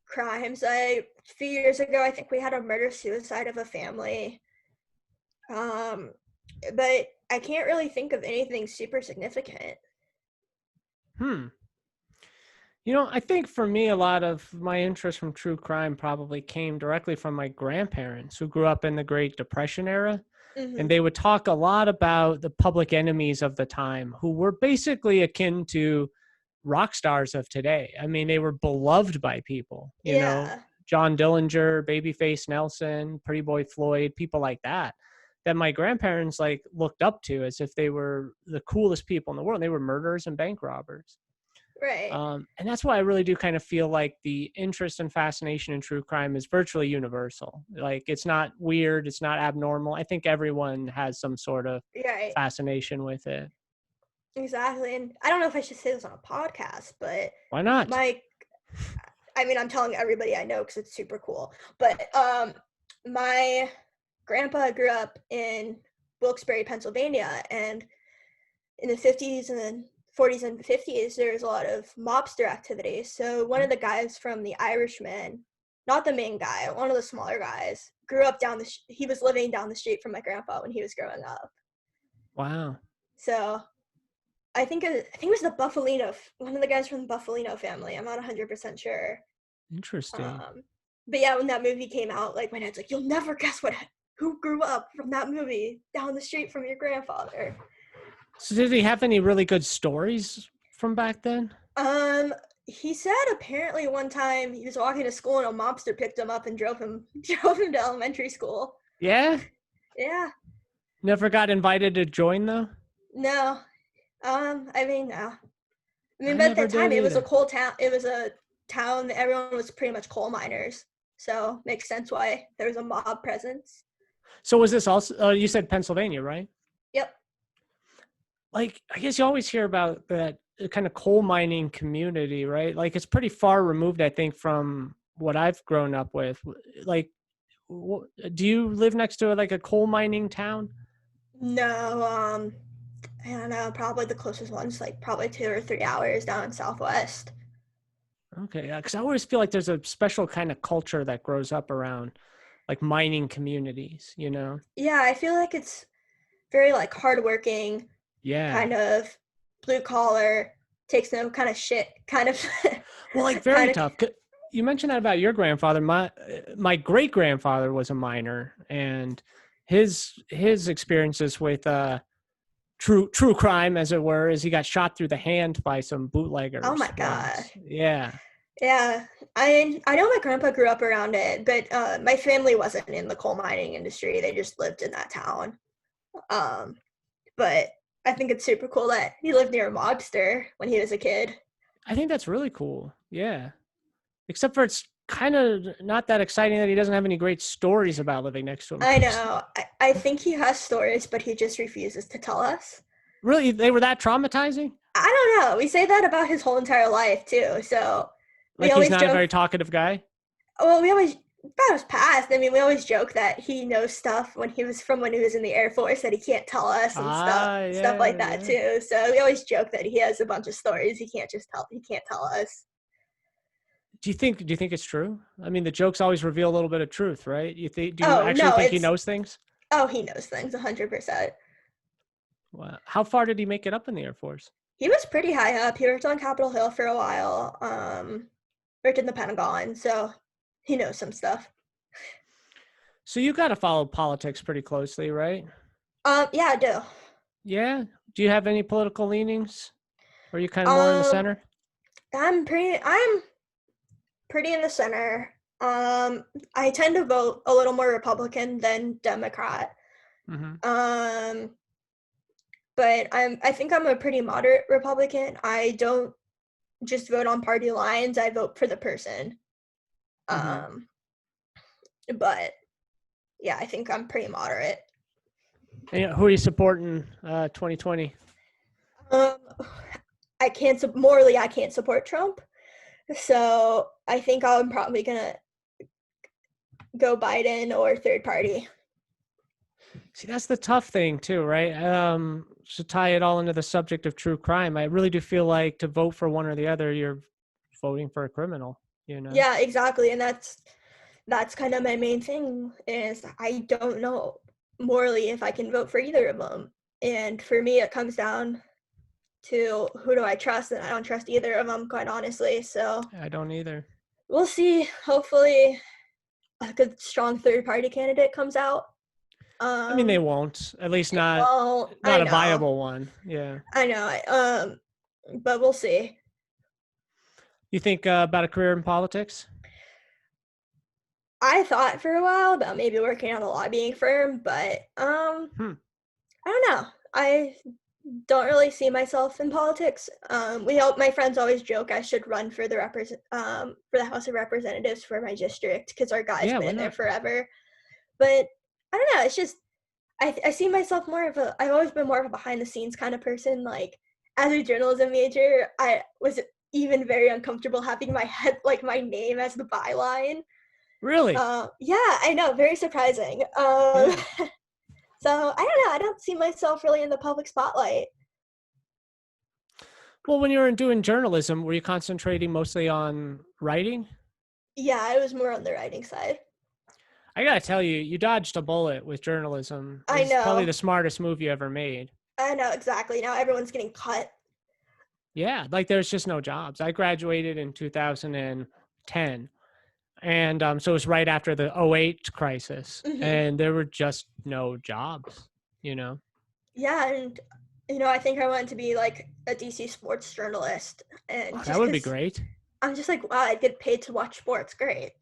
S2: crimes. A few years ago, I think we had a murder-suicide of a family. But I can't really think of anything super significant.
S1: You know, I think for me, a lot of my interest from true crime probably came directly from my grandparents who grew up in the Great Depression era.
S2: Mm-hmm.
S1: And they would talk a lot about the public enemies of the time who were basically akin to rock stars of today. I mean, they were beloved by people, you know, John Dillinger, Babyface Nelson, Pretty Boy Floyd, people like that my grandparents like looked up to as if they were the coolest people in the world. They were murderers and bank robbers.
S2: Right.
S1: And that's why I really do kind of feel like the interest and fascination in true crime is virtually universal. Like, it's not weird. It's not abnormal. I think everyone has some sort of fascination with it.
S2: Exactly. And I don't know if I should say this on a podcast, but
S1: why not?
S2: I mean, I'm telling everybody I know because it's super cool. But my grandpa grew up in Wilkes-Barre, Pennsylvania, and in the 50s and 40s and 50s, there was a lot of mobster activity. So one of the guys from The Irishman, not the main guy, one of the smaller guys, grew up he was living down the street from my grandpa when he was growing up. Wow. So I think it was the Buffalino, one of the guys from the Buffalino family. I'm not 100% sure.
S1: Interesting.
S2: But yeah, when that movie came out, like my dad's like, you'll never guess who grew up from that movie down the street from your grandfather.
S1: So did he have any really good stories from back then?
S2: He said apparently one time he was walking to school and a mobster picked him up and drove him to elementary school.
S1: Yeah?
S2: Yeah.
S1: Never got invited to join though?
S2: No. I mean, no. I mean, but at that time it was a coal town. It was a town that everyone was pretty much coal miners. So makes sense why there was a mob presence.
S1: So was this also, you said Pennsylvania, right?
S2: Yep.
S1: Like, I guess you always hear about that kind of coal mining community, right? Like, it's pretty far removed, I think, from what I've grown up with. Like, do you live next to like a coal mining town?
S2: No, I don't know, probably the closest one's like probably 2 or 3 hours down in Southwest.
S1: Okay, because I always feel like there's a special kind of culture that grows up around like mining communities, you know?
S2: Yeah, I feel like it's very like hardworking, kind of blue collar, takes no kind of shit, kind of.
S1: Well, like very tough. You mentioned that about your grandfather. My great grandfather was a miner, and his experiences with true crime, as it were, is he got shot through the hand by some bootleggers.
S2: Oh my god.
S1: Yeah.
S2: Yeah, I know my grandpa grew up around it, but my family wasn't in the coal mining industry. They just lived in that town. But I think it's super cool that he lived near a mobster when he was a kid.
S1: I think that's really cool. Yeah. Except for it's kind of not that exciting that he doesn't have any great stories about living next to him.
S2: I know. I think he has stories, but he just refuses to tell us.
S1: Really? They were that traumatizing?
S2: I don't know. We say that about his whole entire life too. So we
S1: Like he's
S2: always
S1: not a
S2: joke.
S1: very talkative guy?
S2: Well, we always about his past. I mean, we always joke that he knows stuff when he was in the Air Force that he can't tell us and stuff like
S1: Yeah,
S2: that
S1: yeah.
S2: too. So we always joke that he has a bunch of stories he can't tell us.
S1: Do you think it's true? I mean, the jokes always reveal a little bit of truth, right? Do you
S2: Oh
S1: actually
S2: no,
S1: think he knows things?
S2: he knows things 100%.
S1: Wow. How far did he make it up in the Air Force?
S2: He was pretty high up. He worked on Capitol Hill for a while. Worked in the Pentagon, so he knows some stuff.
S1: So you got to follow politics pretty closely, right?
S2: Yeah, I do.
S1: Yeah. Do you have any political leanings? Or are you kind of more in the
S2: Um,
S1: center?
S2: I'm pretty in the center. I tend to vote a little more Republican than Democrat.
S1: Mm-hmm.
S2: Um, but I think I'm a pretty moderate Republican. I don't just vote on party lines. I vote for the person.
S1: Mm-hmm.
S2: Um, but yeah, I think I'm pretty moderate.
S1: And who are you supporting 2020?
S2: Um, I can't support Trump. So I think I'm probably gonna go Biden or third party.
S1: See, that's the tough thing too, right? To tie it all into the subject of true crime, I really do feel like to vote for one or the other, you're voting for a criminal, you know?
S2: Yeah, exactly. And that's kind of my main thing is I don't know morally if I can vote for either of them. And for me, it comes down to who do I trust, and I don't trust either of them, quite honestly. So
S1: I don't either.
S2: we'll see. Hopefully, a good, strong third party candidate comes out.
S1: I mean, they won't, at least not
S2: Well,
S1: a viable one. Yeah.
S2: I know. But we'll see.
S1: You think about a career in politics?
S2: I thought for a while about maybe working at a lobbying firm, but I don't know. I don't really see myself in politics. My friends always joke I should run for the House of Representatives for my district because our guy's
S1: Yeah,
S2: been
S1: why
S2: in there
S1: not?
S2: forever. But I don't know. It's just I see myself I've always been more of a behind the scenes kind of person. Like as a journalism major, I was even very uncomfortable having my name as the byline.
S1: Really?
S2: Yeah, I know, very surprising.
S1: Yeah.
S2: So I don't know. I don't see myself really in the public spotlight.
S1: Well, when you were doing journalism, were you concentrating mostly on writing?
S2: Yeah, I was more on the writing side.
S1: I gotta tell you, you dodged a bullet with journalism.
S2: I
S1: It's probably
S2: know.
S1: the smartest move you ever made.
S2: I know exactly. Now everyone's getting cut.
S1: Yeah, like there's just no jobs. I graduated in 2010, and so it was right after the '08 crisis,
S2: Hmm.
S1: and there were just no jobs. You know,
S2: Yeah, and I think I wanted to be like a DC sports journalist, and
S1: oh, that
S2: just
S1: would be
S2: because
S1: great
S2: I'm just like, wow, I get paid to watch sports. Great.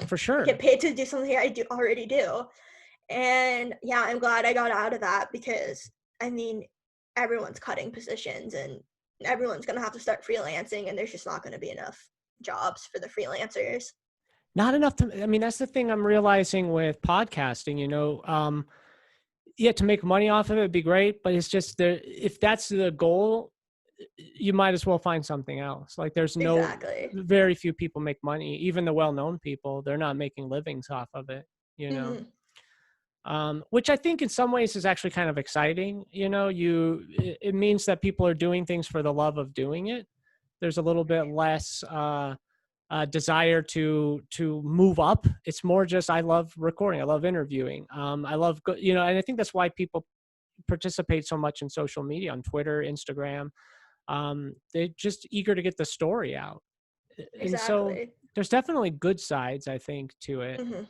S1: for
S2: I get
S1: sure.
S2: paid to do something I already do. And yeah, I'm glad I got out of that because I mean, everyone's cutting positions and everyone's going to have to start freelancing, and there's just not going to be enough jobs for the freelancers.
S1: Not enough to. I mean, that's the thing I'm realizing with podcasting. Yeah, to make money off of it would be great, but it's just there. If that's the goal, you might as well find something else. Like there's
S2: Exactly.
S1: very few people make money. Even the well-known people, they're not making livings off of it, you know?
S2: Hmm.
S1: Which I think in some ways is actually kind of exciting. It means that people are doing things for the love of doing it. There's a little bit less, desire to move up. It's more just, I love recording. I love interviewing. I love, and I think that's why people participate so much in social media on Twitter, Instagram. They're just eager to get the story out. And so
S2: Exactly.
S1: there's definitely good sides, I think, to it.
S2: Hmm.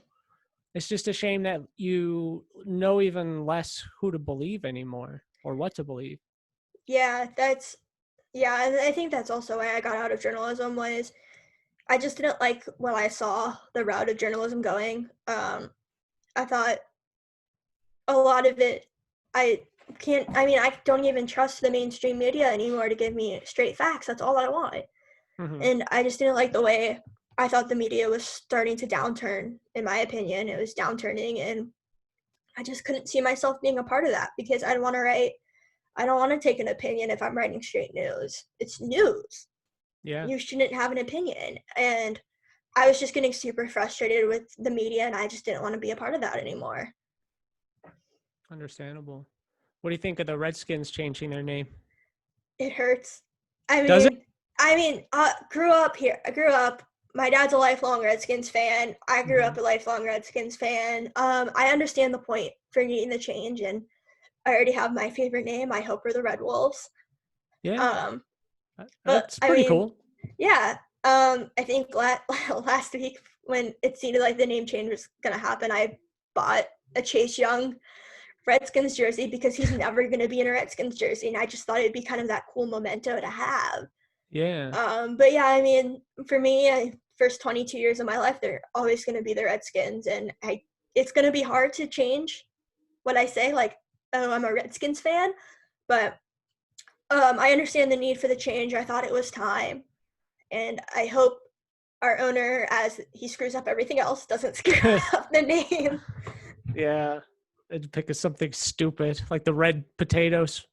S1: It's just a shame that you know even less who to believe anymore or what to believe.
S2: Yeah, yeah, and I think that's also why I got out of journalism was I just didn't like when I saw the route of journalism going. I thought a lot of it, I I don't even trust the mainstream media anymore to give me straight facts. That's all I want.
S1: Hmm.
S2: And I just didn't like the way I thought the media was starting to downturn. In my opinion, it was downturning, and I just couldn't see myself being a part of that because I don't want to write. I don't want to take an opinion if I'm writing straight news. It's news.
S1: Yeah.
S2: You shouldn't have an opinion. And I was just getting super frustrated with the media, and I just didn't want to be a part of that anymore.
S1: Understandable. What do you think of the Redskins changing their name?
S2: It hurts. I
S1: Does it?
S2: mean, grew up here. I grew up. My dad's a lifelong Redskins fan. I grew up a lifelong Redskins fan. I understand the point for needing the change, and I already have my favorite name. I hope we're the Red Wolves.
S1: Yeah.
S2: But
S1: That's
S2: I
S1: pretty
S2: mean,
S1: cool.
S2: yeah. I think last week when it seemed like the name change was gonna happen, I bought a Chase Young Redskins jersey because he's never gonna be in a Redskins jersey, and I just thought it'd be kind of that cool memento to have.
S1: Yeah.
S2: But yeah, I mean, for me, first 22 years of my life, they're always gonna be the Redskins, and it's gonna be hard to change what I say, like, oh, I'm a Redskins fan, but I understand the need for the change. I thought it was time, and I hope our owner, as he screws up everything else, doesn't screw up the name.
S1: Yeah. I'd pick something stupid like the red potatoes,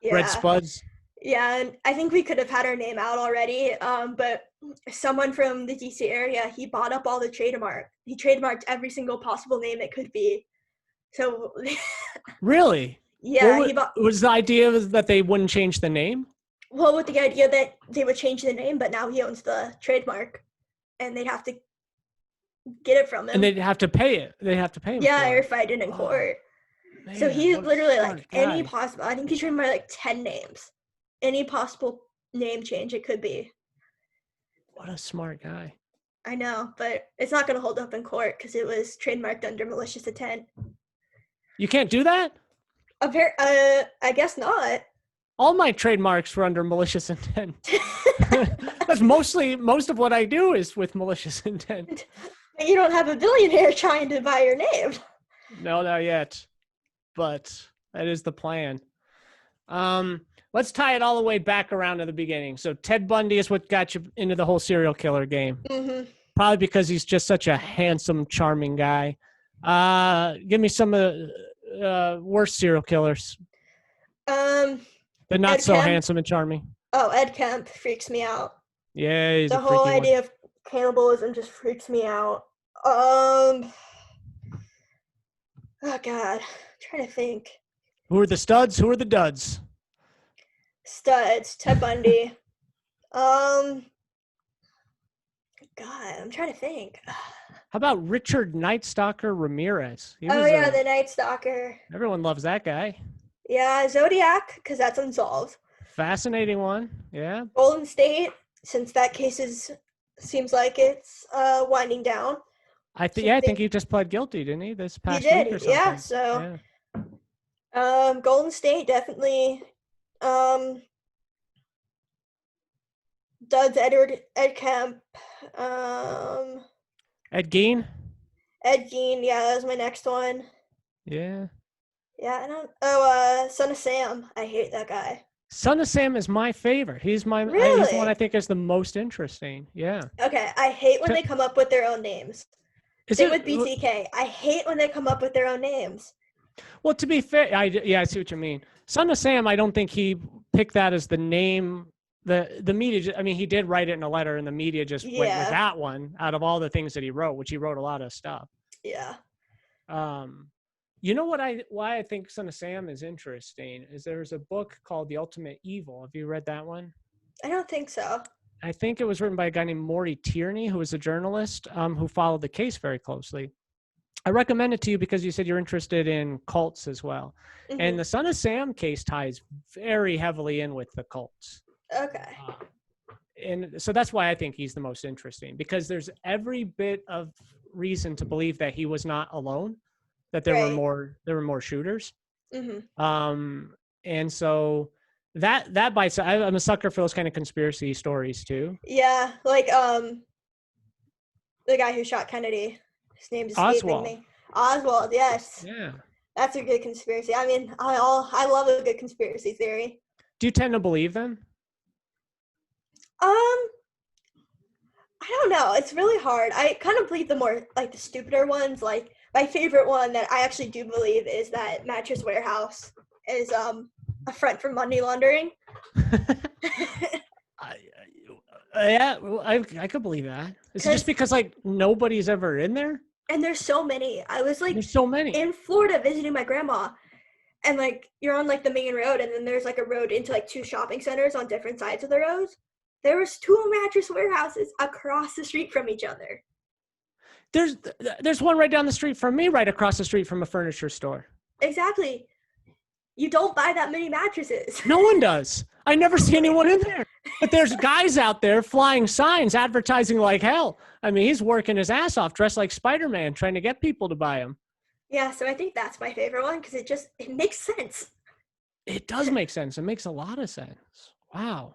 S1: red
S2: Yeah.
S1: spuds.
S2: Yeah, and I think we could have had our name out already, but someone from the DC area, he bought up all the trademark. He trademarked every single possible name it could be. So,
S1: Really?
S2: yeah, he
S1: What
S2: bought,
S1: was the idea that they wouldn't change the name?
S2: well, with the idea that they would change the name, but now he owns the trademark, and they'd have to get it from
S1: And
S2: him.
S1: they'd have to pay it. They'd have to pay him
S2: Yeah,
S1: for
S2: or
S1: it.
S2: fight it in court. So
S1: Man,
S2: he
S1: what a
S2: literally, like,
S1: smart
S2: any
S1: guy.
S2: possible, I think he trademarked like 10 names. Any possible name change it could be.
S1: What a smart guy.
S2: I know, but it's not going to hold up in court because it was trademarked under malicious intent.
S1: You can't do that?
S2: I guess not.
S1: All my trademarks were under malicious intent. That's most of what I do is with malicious intent.
S2: But you don't have a billionaire trying to buy your name.
S1: No, not yet. But that is the plan. Let's tie it all the way back around to the beginning. So Ted Bundy is what got you into the whole serial killer game.
S2: Mm-hmm.
S1: Probably because he's just such a handsome, charming guy. Give me some of the worst serial killers. But not
S2: Ed
S1: so
S2: Kemp.
S1: handsome and charming.
S2: Oh, Ed Kemp freaks me out.
S1: Yeah, he's
S2: The
S1: a
S2: whole
S1: freaky
S2: idea
S1: one.
S2: of cannibalism just freaks me out. Oh God, I'm trying to think.
S1: Who are the studs? Who are the duds?
S2: Studs, Ted Bundy. God, I'm trying to think.
S1: How about Richard Night Stalker Ramirez?
S2: Oh yeah, the Night Stalker.
S1: Everyone loves that guy.
S2: Yeah, Zodiac, because that's unsolved.
S1: Fascinating one. Yeah.
S2: Golden State, since that case seems like it's winding down.
S1: I think he just pled guilty, didn't he? This
S2: He
S1: past week or
S2: did,
S1: something.
S2: yeah. So, Golden State definitely. Duds, Ed Kemp,
S1: Ed Gein.
S2: Ed Gein. Yeah, that was my next one.
S1: Yeah.
S2: Yeah, I don't. Oh, Son of Sam. I hate that guy.
S1: Son of Sam is my favorite. He's the one
S2: Really?
S1: I think is the most interesting. Yeah.
S2: Okay, I hate when they come up with their own names. Same with BTK. I hate when they come up with their own names.
S1: Well, to be fair, I see what you mean. Son of Sam, I don't think he picked that as the name. The media, I mean, he did write it in a letter, and the media just went with that one out of all the things that he wrote, which he wrote a lot of stuff.
S2: Yeah.
S1: You know why I think Son of Sam is interesting is there's a book called The Ultimate Evil. Have you read that one?
S2: I don't think so.
S1: I think it was written by a guy named Maury Tierney, who was a journalist who followed the case very closely. I recommend it to you because you said you're interested in cults as well. Mm-hmm. And the Son of Sam case ties very heavily in with the cults.
S2: Okay.
S1: And so that's why I think he's the most interesting, because there's every bit of reason to believe that he was not alone, that there were more shooters. Mm-hmm. And so that bites. I'm a sucker for those kind of conspiracy stories too.
S2: Yeah, like the guy who shot Kennedy. His name's escaping me. Oswald. Yes.
S1: Yeah.
S2: That's a good conspiracy. I mean, I love a good conspiracy theory.
S1: Do you tend to believe them?
S2: I I don't know. It's really hard. I kind of believe the more, like, the stupider ones. Like, my favorite one that I actually do believe is that Mattress Warehouse is a front for money laundering.
S1: Yeah, well, I could believe that. Is it just because like nobody's ever in there?
S2: And there's so many. I was like
S1: There's so many.
S2: in Florida visiting my grandma, and like you're on like the main road, and then there's like a road into like 2 shopping centers on different sides of the roads. There was 2 Mattress Warehouses across the street from each other.
S1: There's one right down the street from me, right across the street from a furniture store.
S2: Exactly. You don't buy that many mattresses.
S1: No one does. I never see anyone in there. But there's guys out there flying signs, advertising like hell. I mean, he's working his ass off, dressed like Spider-Man, trying to get people to buy him.
S2: Yeah, so I think that's my favorite one because it makes sense.
S1: It does make sense. It makes a lot of sense. Wow.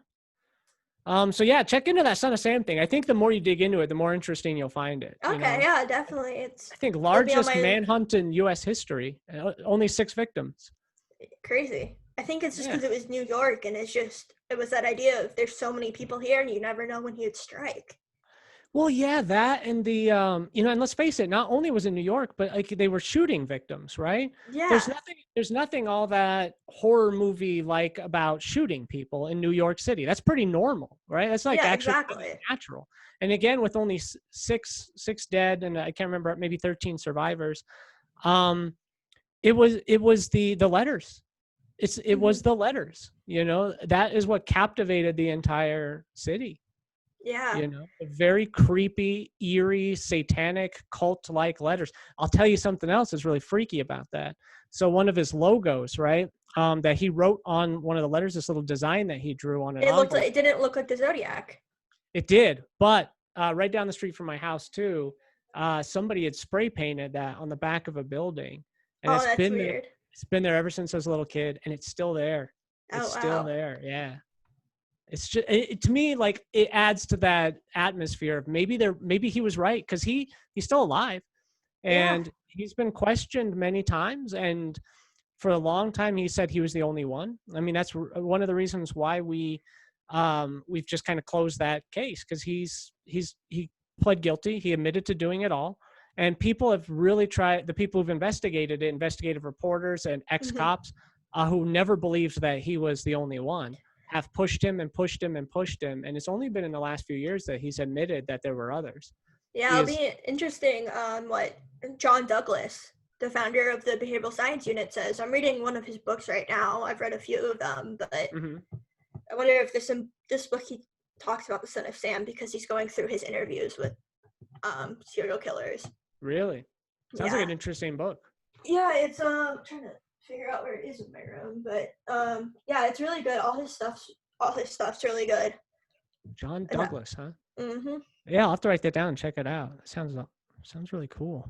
S1: So yeah, check into that Son of Sam thing. I think the more you dig into it, the more interesting you'll find it.
S2: Okay, yeah, definitely.
S1: I think largest manhunt in U.S. history. Only 6 victims.
S2: Crazy. I think it's just because it was New York, and it was that idea of there's so many people here, and you never know when he'd strike.
S1: Well, yeah, that and the and let's face it, not only was it New York, but like they were shooting victims, right?
S2: Yeah.
S1: There's nothing all that horror movie like about shooting people in New York City. That's pretty normal, right? That's like actually natural. And again, with only six dead, and I can't remember, maybe 13 survivors. It was the letters. It was the letters. That is what captivated the entire city.
S2: Yeah.
S1: Very creepy, eerie, satanic, cult-like letters. I'll tell you something else that's really freaky about that. So one of his logos, right, that he wrote on one of the letters, this little design that he drew on it.
S2: It didn't look like the Zodiac.
S1: It did, but right down the street from my house too, somebody had spray painted that on the back of a building. And
S2: that's weird.
S1: It's been there ever since I was a little kid, and it's still there. It's still there. Yeah. It's just to me, like, it adds to that atmosphere of maybe he was right, because he's still alive, and he's been questioned many times, and for a long time he said he was the only one. I mean, that's one of the reasons why we've just kind of closed that case, because he pled guilty. He admitted to doing it all, and people have really tried. The people who've investigated it, investigative reporters and ex-cops who never believed that he was the only one, have pushed him and pushed him and pushed him. And it's only been in the last few years that he's admitted that there were others.
S2: Yeah, it'll be interesting what John Douglas, the founder of the Behavioral Science Unit, says. I'm reading one of his books right now. I've read a few of them, but I wonder if this book he talks about the Son of Sam, because he's going through his interviews with serial killers.
S1: Really? Sounds like an interesting book.
S2: Yeah, it's I'm trying to figure out where it is in my room, but yeah, it's really good. All his stuff's really good.
S1: John Douglas, huh? Yeah, I'll have to write that down and check it out. It sounds really cool.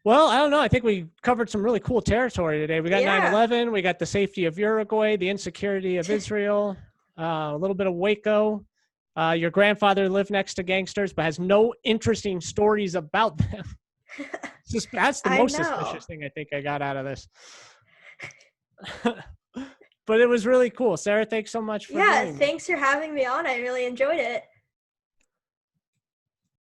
S1: Well, I don't know. I think we covered some really cool territory today. We got 9/11, we got the safety of Uruguay, the insecurity of Israel, a little bit of Waco. Your grandfather lived next to gangsters, but has no interesting stories about them. That's the most suspicious thing I think I got out of this. But it was really cool. Sarah, thanks so much for
S2: thanks for having me on. I really enjoyed it.